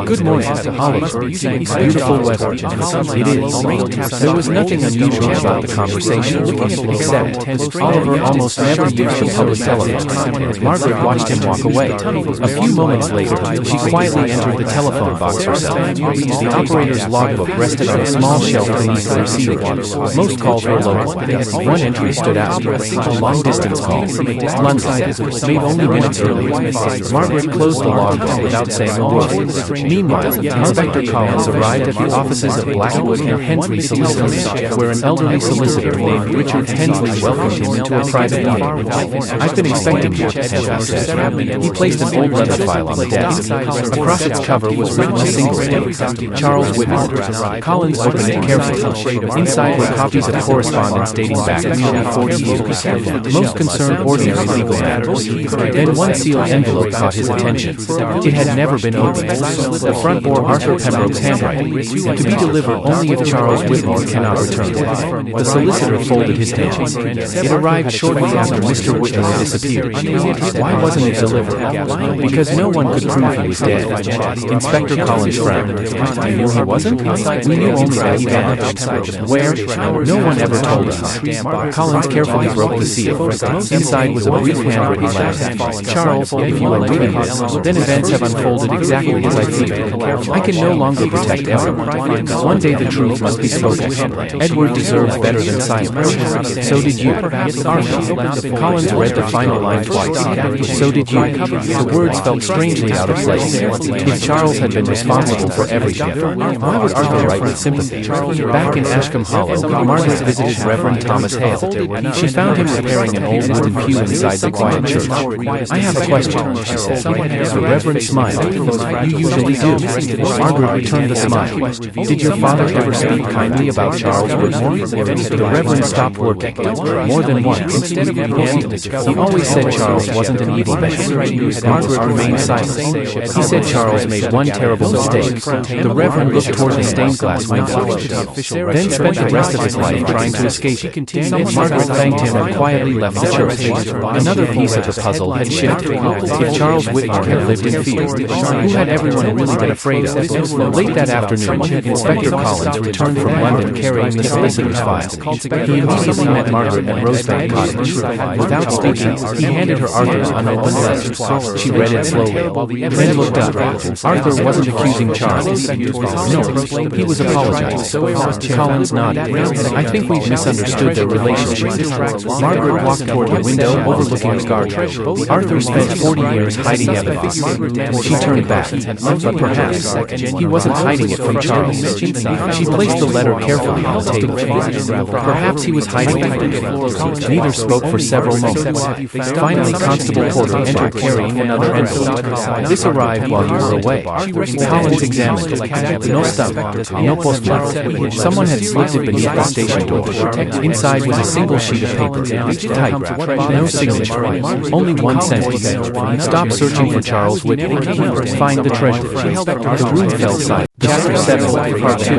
Good morning, Oliver. Beautiful weather. It is. There was nothing unusual about the conversation, except Oliver almost never used the public telephone. Margaret watched him walk away. A few moments later, she quietly entered the telephone box herself. The operator's logbook rested on a small shelf beneath the receiving. Most calls were local. One entry stood out. A long-distance call. sunlight, made only minutes earlier. Margaret closed the logbook without saying a word. Meanwhile, Inspector Collins arrived at the offices of Blackwood and Hensley Solicitors, where an elderly solicitor named Richard Hensley welcomed him into a private meeting. "I've been expecting you," Hensley said. He placed an old leather file on the desk. Across its cover was written a single name, Charles Whitmore. Collins opened it carefully. Inside were copies of correspondence dating back nearly 40 years. Most concerned ordinary legal matters. Then one sealed envelope caught his attention. It had never been opened. The front bore Arthur Pembroke's handwriting, to be delivered only if Charles Whitmore cannot return. The solicitor folded his hands. It arrived shortly after Mr. Whitmore had disappeared. Why wasn't it delivered? Because no one could prove he was dead. Inspector Collins frowned. "You knew he wasn't? We knew only that he vanished. Where? No one ever told us." Collins carefully broke the seal. Inside was a brief handwritten letter. "Charles, if you are reading this, then events have unfolded exactly as I feared. I can no longer protect everyone. One day the truth must be spoken. Edward deserves better than silence. So did you." Collins read the final line twice. "So did you." The words felt strangely out of place. If Charles had been responsible for everything, why was Arthur write with sympathy? Back in Ashcombe Hollow, Margaret visited Reverend Thomas Hale. She found him repairing an old wooden pew inside the quiet church. "I have a question," she said. The Reverend smiled. "You usually do." Margaret returned the smile. "Did your father ever speak kindly about Charles Whitmore?" The Reverend stopped working. "More than once. And he always said Charles wasn't an evil man." Margaret remained silent. "He said Charles made one terrible mistake." The Reverend looked toward the stained glass window, then spent the rest of his life trying to escape it. Margaret thanked him and quietly left the church. Another piece of the puzzle had shifted. If Charles Whitmore had lived in fear, who had everyone really been afraid of? Late that afternoon, Inspector Collins returned from London carrying the solicitor's file. He immediately met Margaret at Rosebank Cottage. Without speaking, he handed her Arthur's unopened letter. She read it slowly, then looked up. Arthur wasn't accusing Charles. No, he was apologizing. Collins nodded. "I think we've misunderstood their relationship." Margaret walked toward the window overlooking the garden. "Arthur spent 40 years hiding evidence." She turned back. But perhaps he wasn't hiding it from Charles. She placed the letter carefully on the table. Perhaps he was hiding it. Neither spoke for several moments. Finally, Constable Porter entered carrying another envelope. "This arrived while you were away." Collins examined it. No stump, no postmark. Someone had slipped it beneath the station door. Inside was a single sheet of paper, typed, no signature, only one sentence. "Stop searching for Charles Whitmore. Find the treasure." The room fell silent. Chapter 7, Part 2.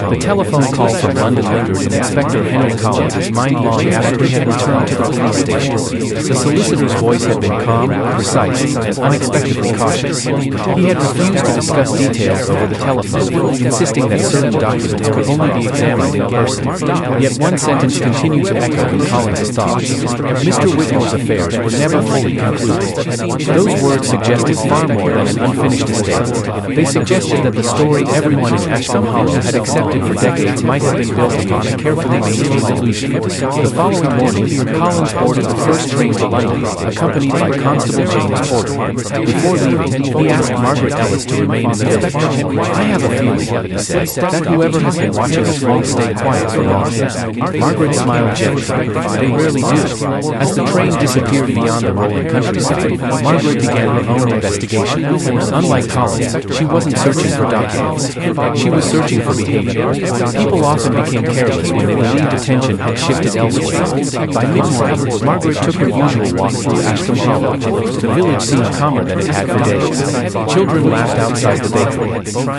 The telephone call from London lingered in Inspector Henry Collins' mind long after he had returned to the police station. The solicitor's voice had been calm, precise, and unexpectedly cautious. He had refused to discuss details over the telephone, insisting that certain documents could only be examined in person. Yet one sentence continued to echo in Collins' thoughts. Mr. Whitmore's affairs were never fully concluded. Those words suggested far more than an unfinished estate. They suggested that the story everyone in Ashcombe Hollow had accepted for decades might have been built upon a carefully maintained illusion. The following morning, Collins boarded the first train to London, accompanied by Constable James Porter. Before leaving, he asked Margaret Ellis to remain in the building. "I have a feeling," he said, "that whoever has been watching us won't stay quiet for long." Margaret smiled gently. "They rarely do." As the train disappeared beyond the rolling countryside, Margaret began her own investigation. Unlike Collins, she wasn't searching for documents. She was searching for behavior. People often became careless when they believed attention had shifted elsewhere. By mid-morning, Margaret took her usual walk through Ashcombe Hollow. The village seemed calmer than it had for days. Children laughed outside the bakery.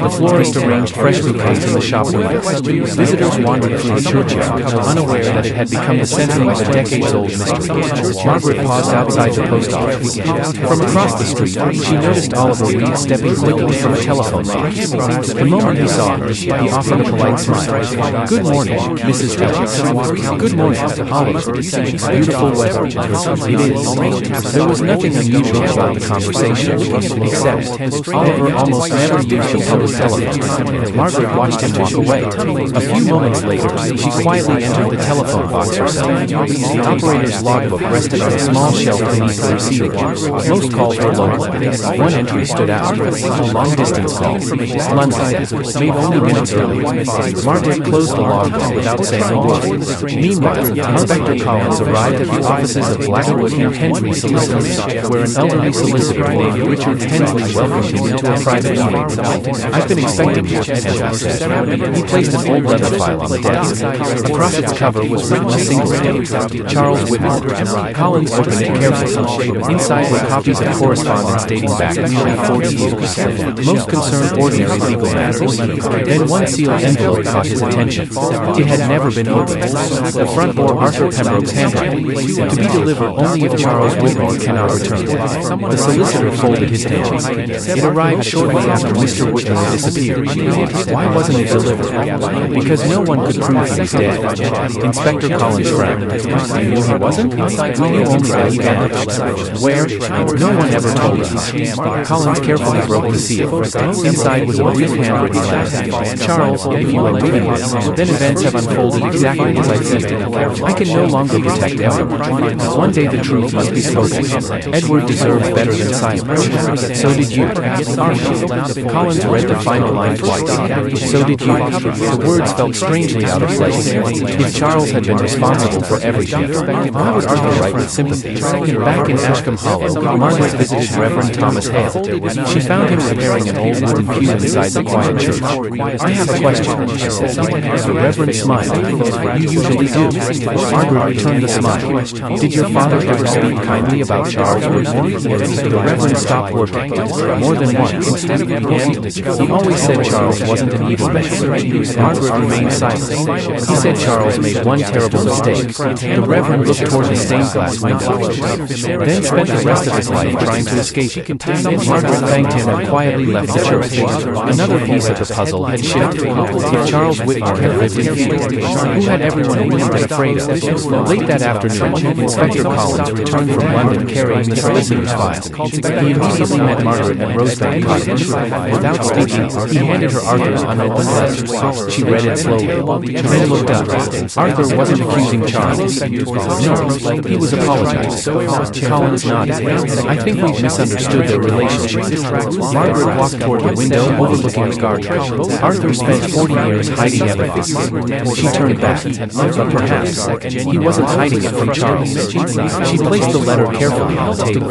The florist arranged fresh bouquets in the shop windows. Visitors wandered through the churchyard, unaware that it had become the center of a decades-old mystery. Margaret paused outside the post office. From across the street, she noticed Oliver Reed stepping quickly from a telephone box. The moment he saw her, he offered a polite smile. "Good morning, Mrs. Dawes." "Good morning, Holly. Beautiful weather." "It is." There was nothing unusual about the conversation, except Oliver almost never used the public telephone. Margaret watched him walk away. A few moments later, she quietly entered the telephone box herself. The operator's logbook rested on a small shelf beneath the receiver. Most calls were local. One entry stood out. Long-distance call. London. Made only minutes earlier. Margaret closed the logbook without saying a word. Meanwhile, Inspector Collins arrived at the offices of Blackwood and Hensley Solicitors, where an elderly solicitor named Richard Hensley welcomed him into a private meeting. "I've been expecting you," Hensley said. He placed an old leather file on the desk. Across its cover was written a single name, Charles Whitmore. Collins opened it carefully. Inside were copies of correspondence dating back nearly 40 years. Most concerned ordinary legal matters. Then one sealed envelope caught his attention. It had never been opened. The front bore Arthur Pembroke's handwriting, to be delivered only if Charles Whitmore cannot return. The solicitor folded his hands. It arrived shortly after Mr. Whitmore disappeared. Why wasn't it delivered? Because no one could prove he was dead. Inspector Collins frowned. "You knew he wasn't?" "We knew only that he vanished." "Where?" "No one ever told us." Collins carefully broke the seal. Inside was a brief handwritten letter. "Charles, if you are reading this, then events have unfolded exactly as I feared. I can no longer protect Edward. One day the truth must be spoken. Edward deserves better than silence. So did you." Collins read the final line twice. "So did you." The words felt strangely out of place. If Charles had been responsible for everything, why would Arthur write with sympathy? Back in Ashcombe Hollow, Margaret visited Reverend Thomas Hale. She found him repairing an old wooden pew inside the quiet church. "I have a question," she said. The Reverend smiled. "You usually do." Margaret returned the smile. "Did your father ever speak kindly about Charles Whitmore?" The Reverend stopped working. "More than once. And he always said Charles wasn't an evil man." Margaret remained silent. "He said Charles made one terrible mistake." The Reverend looked toward the stained glass window, then spent the rest of his life trying to escape it. Margaret thanked him and quietly left the church. Another piece of the puzzle had shifted. If Charles Whitmore had lived in fear, who had everyone weak and afraid of? Late that afternoon, Inspector Collins returned from London carrying the solicitor's file. He immediately met Margaret at Rosebank Cottage. Without speaking, he handed her Arthur's unopened letter. She read it slowly, then looked up. Arthur wasn't accusing Charles. No, he was apologizing. Collins nodded. "I think we've misunderstood their relationship." Margaret walked toward the window overlooking the garden. Arthur spent 40 years hiding evidence. She turned back, but perhaps he wasn't hiding it from Charles. She placed the letter carefully on the table.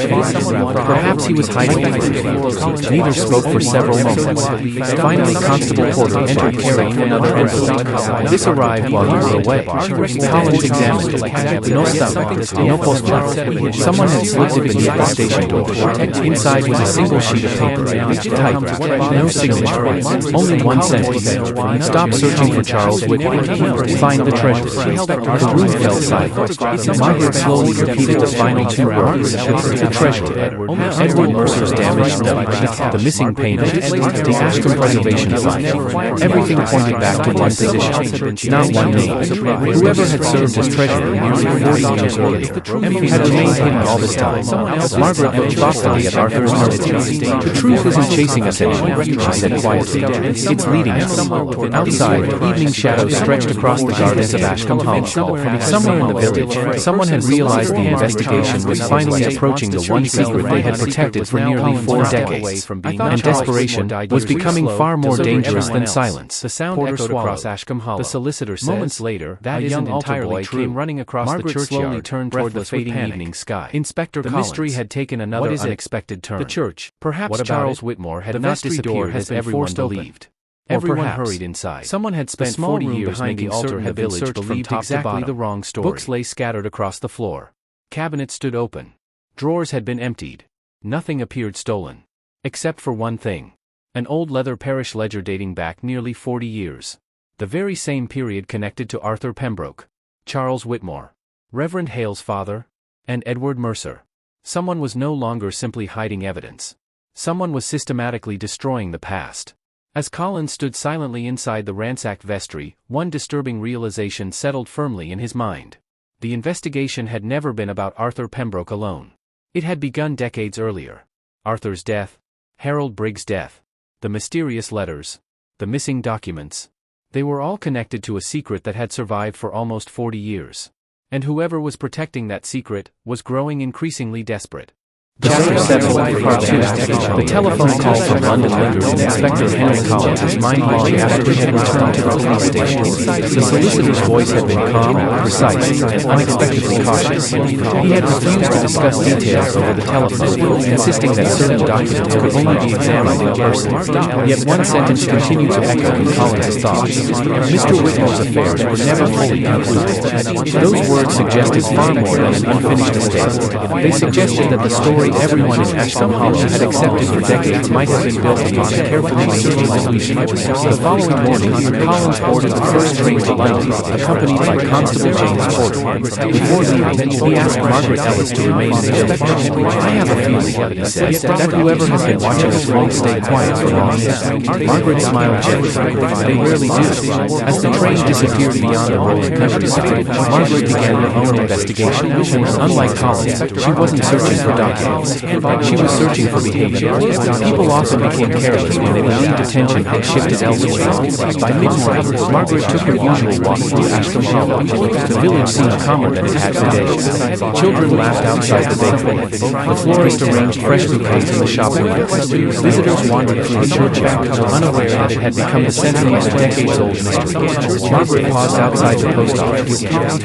Perhaps he was hiding it. Neither spoke for several moments. Finally, Constable Porter entered carrying another envelope. This arrived while you were away. Collins examined it. No stamp, no postmark. Someone had slipped it beneath the station door. Inside was a single sheet of paper, typed, no signature, only one sentence. "Stop searching for Charles Whitmore. Find the treasure." The room fell silent. Margaret slowly repeated the final two words. The treasure. Edward Mercer's damaged note, the missing painting, the Ashcombe Preservation Fund. Everything pointed back to one position, not one name. Whoever had served as treasurer nearly 40 years earlier had remained hidden all this time. Margaret looked thoughtfully at Arthur's note. "The truth isn't chasing us anymore," she said quietly. "It's leading us." Outside, evening shadows stretched across the gardens of Ashcombe Hollow. Somewhere in the village, someone had realized the investigation was finally approaching the one secret they had protected for nearly 4 decades, and desperation was becoming far more dangerous than silence. The sound echoed across Ashcombe Hollow. The solicitor says, moments later, that a young altar boy came running across the churchyard, slowly turned toward the fading evening sky. Inspector Collins. The mystery had taken another unexpected turn. The church. Perhaps Charles Whitmore had not disappeared as everyone believed. Everyone hurried inside. Someone had spent 40 years making certain the village believed exactly the wrong story. Books lay scattered across the floor. Cabinets stood open. Drawers had been emptied. Nothing appeared stolen. Except for one thing. An old leather parish ledger dating back nearly 40 years. The very same period connected to Arthur Pembroke, Charles Whitmore, Reverend Hale's father, and Edward Mercer. Someone was no longer simply hiding evidence. Someone was systematically destroying the past. As Collins stood silently inside the ransacked vestry, one disturbing realization settled firmly in his mind. The investigation had never been about Arthur Pembroke alone. It had begun decades earlier. Arthur's death, Harold Briggs' death, the mysterious letters, the missing documents. They were all connected to a secret that had survived for almost 40 years. And whoever was protecting that secret was growing increasingly desperate. Chapter 7, Part 2. The telephone call from London lingers in Inspector Henry Collins' mind long after he had returned to the police station. The solicitor's voice had been calm, precise, and unexpectedly cautious. He had refused to discuss details over the telephone, insisting that certain documents could only be examined in person. Yet one sentence continued to echo in Collins' thoughts. Mr. Whitmore's affairs were never fully concluded. Those words suggested far more than an unfinished estate. They suggested that the story everyone in Ashcombe Hollow had accepted for decades might have been built upon a carefully maintained solution. The following morning, Collins boarded the first train to London, accompanied by Constable James Porter. Before leaving, he asked Margaret Ellis to remain in the building. "I have a feeling," he said, "that whoever has been watching us won't stay quiet for long." Margaret smiled gently. "They rarely do." As the train disappeared beyond the rolling countryside, Margaret began her own investigation. Unlike Collins, she wasn't searching for documents. She was searching for behavior. People often became careless when they believed attention had shifted elsewhere. By mid-morning, Margaret took her usual walk through Ashcombe Hollow. The village seemed calmer than it had for days. Children laughed outside the bakery. The florist arranged fresh bouquets in the shop windows. Visitors wandered through the churchyard, unaware that it had become the center of a decades-old mystery. Margaret paused outside the post office.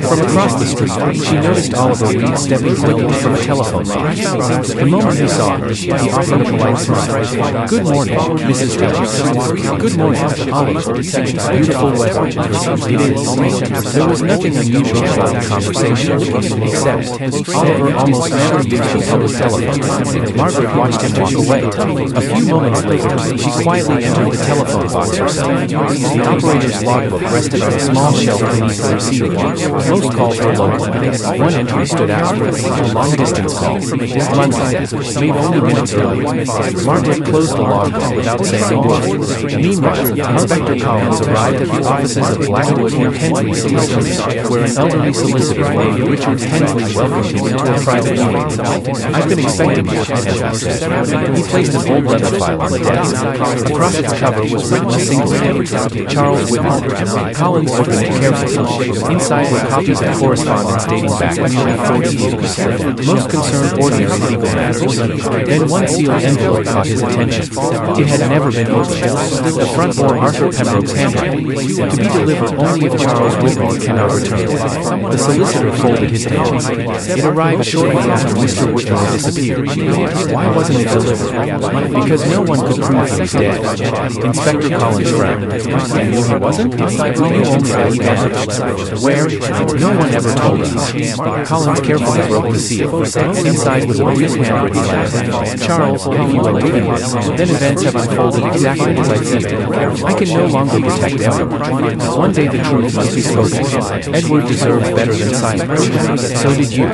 From across the street, she noticed Oliver Reed stepping quickly from a telephone box. The moment he saw her, he offered a polite smile. "Good morning, Mrs. Reed." "Good morning, Oliver." "Beautiful weather." "It is." There was nothing unusual about the conversation, except Oliver almost never used his telephone. Margaret watched him walk away. A few moments later, she quietly entered the telephone box herself. The operator's logbook rested on a small shelf beneath the receiving box. Most calls were local. One entry stood out: long-distance call. Made only minutes earlier. Margaret closed the logbook without saying a word. Meanwhile, Inspector Collins arrived at the offices of Blackwood and Hensley Solicitors, where an elderly solicitor named Richard Hensley welcomed him into a private meeting. "I've been expecting you," Hensley said. He placed an old leather file on the desk. Across its cover was written a single name: Charles Whitmore. Collins opened it carefully. Inside were copies of correspondence dating back nearly 40 years. Most concerned ordinary legal matters. Then one sealed envelope caught his attention. It had never been opened. The front bore Arthur Pembroke's handwriting, "To be delivered only if Charles Whitmore cannot return." The solicitor folded his hands. It arrived shortly after Mr. Whitmore disappeared. Why wasn't it delivered? Because no one could prove he was dead. Inspector Collins frowned. "You knew he wasn't?" "You only that he vanished." "Where?" "No one ever told us." Collins carefully broke the seal. Inside was a brief handwritten letter. "Charles, if you will believe this, then events have unfolded exactly as I feared. I can no longer protect everyone. One day the truth must be spoken. Edward deserves better than silence. So did you."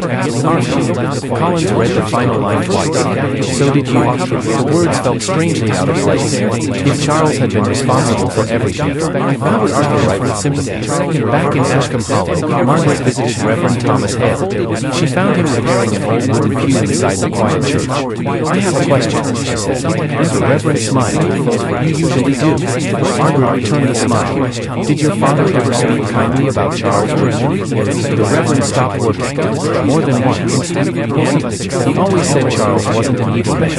Collins read the final line twice. "So did you." The words felt strangely out of place. If Charles had been responsible for everything, how would Arthur write with sympathy? Back in Ashcombe Hollow, Margaret visited Reverend Thomas Hale. She found him repairing an old wooden pew inside the quiet church. "I have a question," she said. The Reverend smiled. "You usually do." Margaret returned the smile. "Did your father ever speak kindly about Charles Whitmore?" The Reverend stopped working. "More than once." "He always said Charles wasn't an evil man."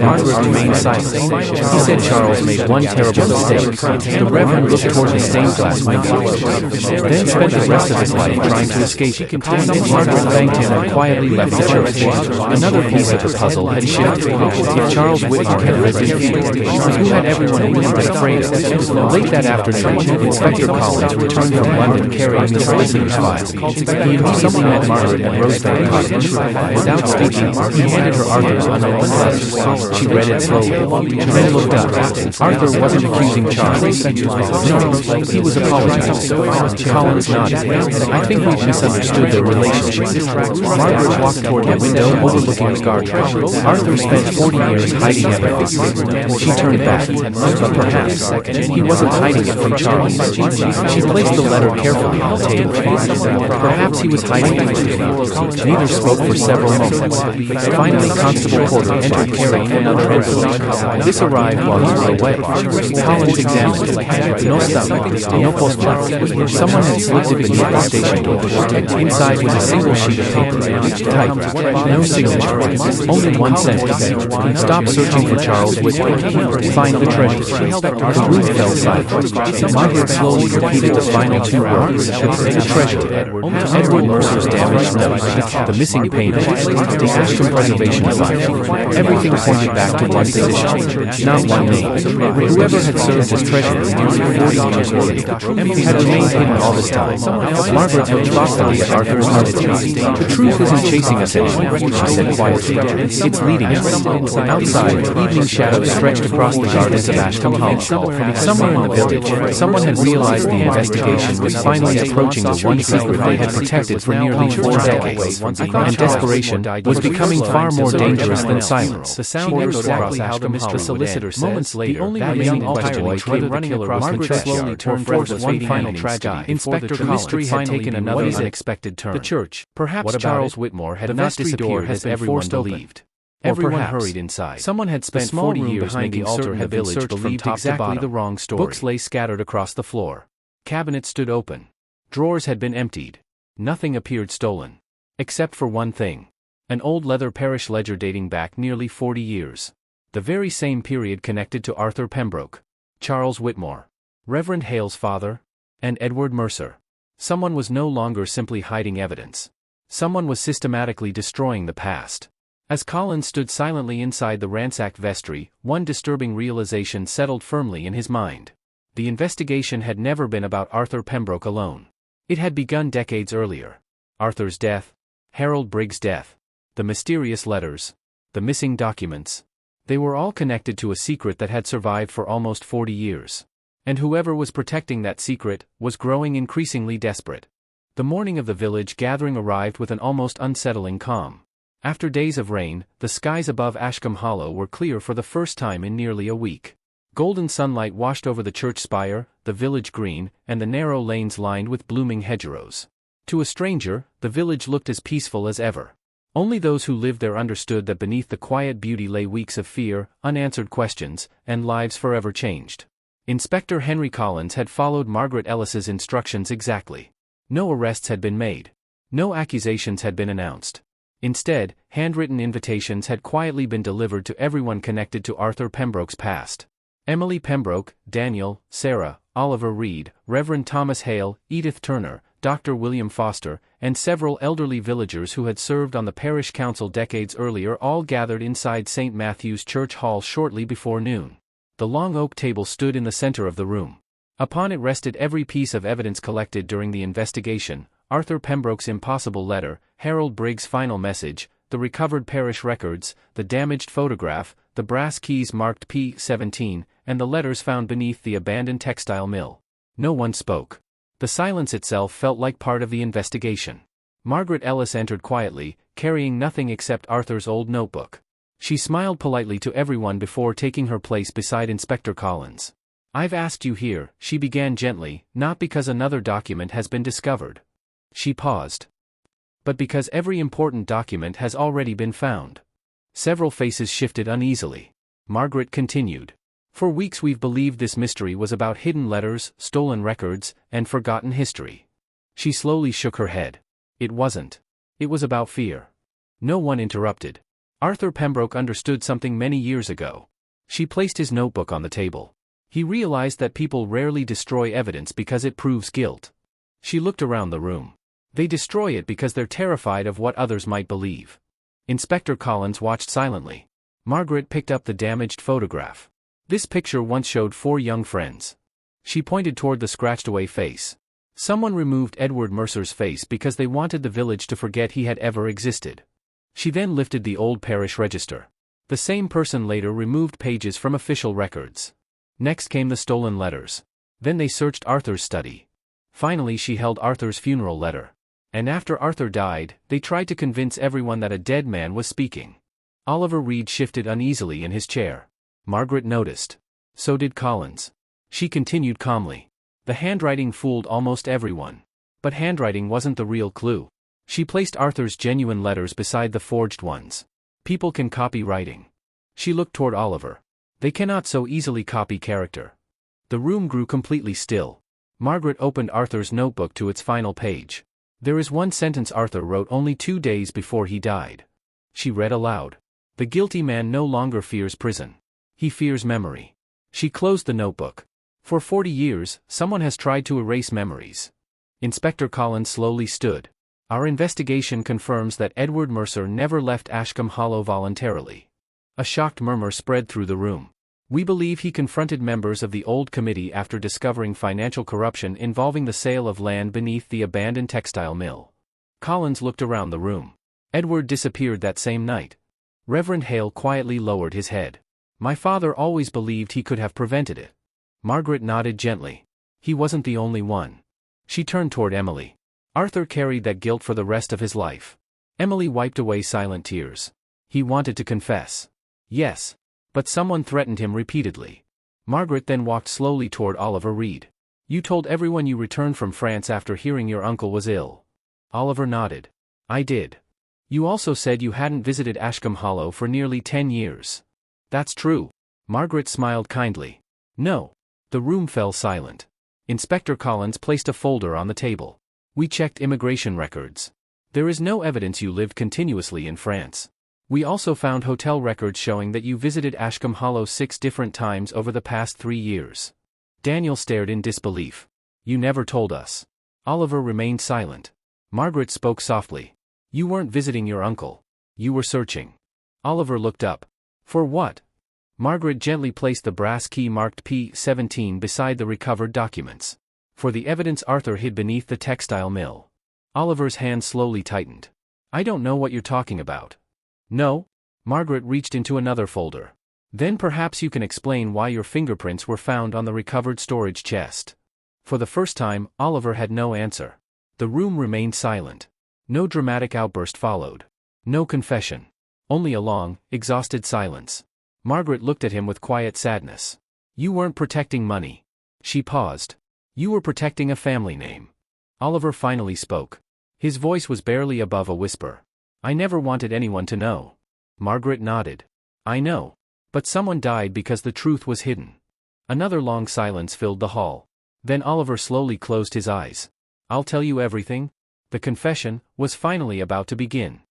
Margaret remained silent. "He said Charles made one terrible mistake." The Reverend looked toward the stained glass window. Then spent the rest of his life trying to escape it. Margaret thanked him and quietly left the church. Another piece of the puzzle had shifted. If Charles Whitmore had lived in fear, who had everyone weak and afraid of? Late that afternoon, Inspector Collins returned from London carrying the solicitor's file. He immediately met Margaret at Rosebank Cottage. Without speaking, he handed her Arthur's unopened letter. She read it slowly, then looked up. Arthur wasn't accusing Charles. No, he was apologizing. Collins nodded. "I think we've misunderstood their relationship." Margaret walked toward the window overlooking walking guard. Arthur spent 40 years hiding everything. She turned back, but perhaps he wasn't hiding it from Charles. She placed the letter carefully on the table. Perhaps he was hiding it from him. Neither spoke for several moments. Finally, Constable Porter entered carrying another envelope. This arrived while he was away. Collins examined it. No stamp, no postmark. Someone had slipped it beneath the station door. Inside was a single sheet of paper, typed. No signature. Only one sentence. Stop searching for Charles Whitmore. Find the treasure. The room fell silent. Margaret slowly repeated the final two words. The treasure. Edward Mercer's damaged note. The missing painting. The Ashton Preservation Fund. Everything pointed back to one position, not one name. Whoever had served as treasurer nearly 40 years earlier had remained hidden all this time. Margaret looked thoughtfully at Arthur's note. The truth isn't chasing us anymore, she said quietly. It's leading us. Outside, evening shadows stretched across the gardens of Ashcombe Hall. Somewhere in the village, someone had realized the investigation was finally approaching the one secret they had protected for nearly 4 decades, and desperation was becoming far more dangerous than silence. The sound echoed across Ashcombe Hall. The solicitor says, moments later, the only remaining question was whether the killer was Margaret slowly turned towards one final tragedy. Inspector Collins had taken another unexpected turn. The church, perhaps Charles Whitmore, had not disappeared as everyone believed. Everyone hurried inside. Someone had spent 40 years making certain the village believed exactly the wrong story. Books lay scattered across the floor. Cabinets stood open. Drawers had been emptied. Nothing appeared stolen. Except for one thing. An old leather parish ledger dating back nearly 40 years. The very same period connected to Arthur Pembroke, Charles Whitmore, Reverend Hale's father, and Edward Mercer. Someone was no longer simply hiding evidence. Someone was systematically destroying the past. As Collins stood silently inside the ransacked vestry, one disturbing realization settled firmly in his mind. The investigation had never been about Arthur Pembroke alone. It had begun decades earlier. Arthur's death, Harold Briggs' death, the mysterious letters, the missing documents. They were all connected to a secret that had survived for almost 40 years. And whoever was protecting that secret was growing increasingly desperate. The morning of the village gathering arrived with an almost unsettling calm. After days of rain, the skies above Ashcombe Hollow were clear for the first time in nearly a week. Golden sunlight washed over the church spire, the village green, and the narrow lanes lined with blooming hedgerows. To a stranger, the village looked as peaceful as ever. Only those who lived there understood that beneath the quiet beauty lay weeks of fear, unanswered questions, and lives forever changed. Inspector Henry Collins had followed Margaret Ellis's instructions exactly. No arrests had been made. No accusations had been announced. Instead, handwritten invitations had quietly been delivered to everyone connected to Arthur Pembroke's past. Emily Pembroke, Daniel, Sarah, Oliver Reed, Reverend Thomas Hale, Edith Turner, Dr. William Foster, and several elderly villagers who had served on the parish council decades earlier all gathered inside St. Matthew's Church Hall shortly before noon. The long oak table stood in the center of the room. Upon it rested every piece of evidence collected during the investigation: Arthur Pembroke's impossible letter, Harold Briggs' final message, the recovered parish records, the damaged photograph, the brass keys marked P17, and the letters found beneath the abandoned textile mill. No one spoke. The silence itself felt like part of the investigation. Margaret Ellis entered quietly, carrying nothing except Arthur's old notebook. She smiled politely to everyone before taking her place beside Inspector Collins. "I've asked you here," she began gently, "not because another document has been discovered." She paused. "But because every important document has already been found." Several faces shifted uneasily. Margaret continued. "For weeks we've believed this mystery was about hidden letters, stolen records, and forgotten history." She slowly shook her head. "It wasn't. It was about fear." No one interrupted. Arthur Pembroke understood something many years ago. She placed his notebook on the table. He realized that people rarely destroy evidence because it proves guilt. She looked around the room. They destroy it because they're terrified of what others might believe. Inspector Collins watched silently. Margaret picked up the damaged photograph. This picture once showed 4 young friends. She pointed toward the scratched-away face. Someone removed Edward Mercer's face because they wanted the village to forget he had ever existed. She then lifted the old parish register. The same person later removed pages from official records. Next came the stolen letters. Then they searched Arthur's study. Finally she held Arthur's funeral letter. And after Arthur died, they tried to convince everyone that a dead man was speaking. Oliver Reed shifted uneasily in his chair. Margaret noticed. So did Collins. She continued calmly. The handwriting fooled almost everyone. But handwriting wasn't the real clue. She placed Arthur's genuine letters beside the forged ones. People can copy writing. She looked toward Oliver. They cannot so easily copy character. The room grew completely still. Margaret opened Arthur's notebook to its final page. There is one sentence Arthur wrote only 2 days before he died. She read aloud. The guilty man no longer fears prison. He fears memory. She closed the notebook. For 40 years, someone has tried to erase memories. Inspector Collins slowly stood. Our investigation confirms that Edward Mercer never left Ashcombe Hollow voluntarily. A shocked murmur spread through the room. We believe he confronted members of the old committee after discovering financial corruption involving the sale of land beneath the abandoned textile mill. Collins looked around the room. Edward disappeared that same night. Reverend Hale quietly lowered his head. My father always believed he could have prevented it. Margaret nodded gently. He wasn't the only one. She turned toward Emily. Arthur carried that guilt for the rest of his life. Emily wiped away silent tears. He wanted to confess. Yes. But someone threatened him repeatedly. Margaret then walked slowly toward Oliver Reed. You told everyone you returned from France after hearing your uncle was ill. Oliver nodded. I did. You also said you hadn't visited Ashcombe Hollow for nearly 10 years. That's true. Margaret smiled kindly. No. The room fell silent. Inspector Collins placed a folder on the table. We checked immigration records. There is no evidence you lived continuously in France. We also found hotel records showing that you visited Ashcombe Hollow 6 different times over the past 3 years. Daniel stared in disbelief. You never told us. Oliver remained silent. Margaret spoke softly. You weren't visiting your uncle. You were searching. Oliver looked up. For what? Margaret gently placed the brass key marked P17 beside the recovered documents. For the evidence Arthur hid beneath the textile mill. Oliver's hand slowly tightened. I don't know what you're talking about. No? Margaret reached into another folder. Then perhaps you can explain why your fingerprints were found on the recovered storage chest. For the first time, Oliver had no answer. The room remained silent. No dramatic outburst followed. No confession. Only a long, exhausted silence. Margaret looked at him with quiet sadness. You weren't protecting money. She paused. You were protecting a family name. Oliver finally spoke. His voice was barely above a whisper. I never wanted anyone to know. Margaret nodded. I know. But someone died because the truth was hidden. Another long silence filled the hall. Then Oliver slowly closed his eyes. I'll tell you everything. The confession was finally about to begin.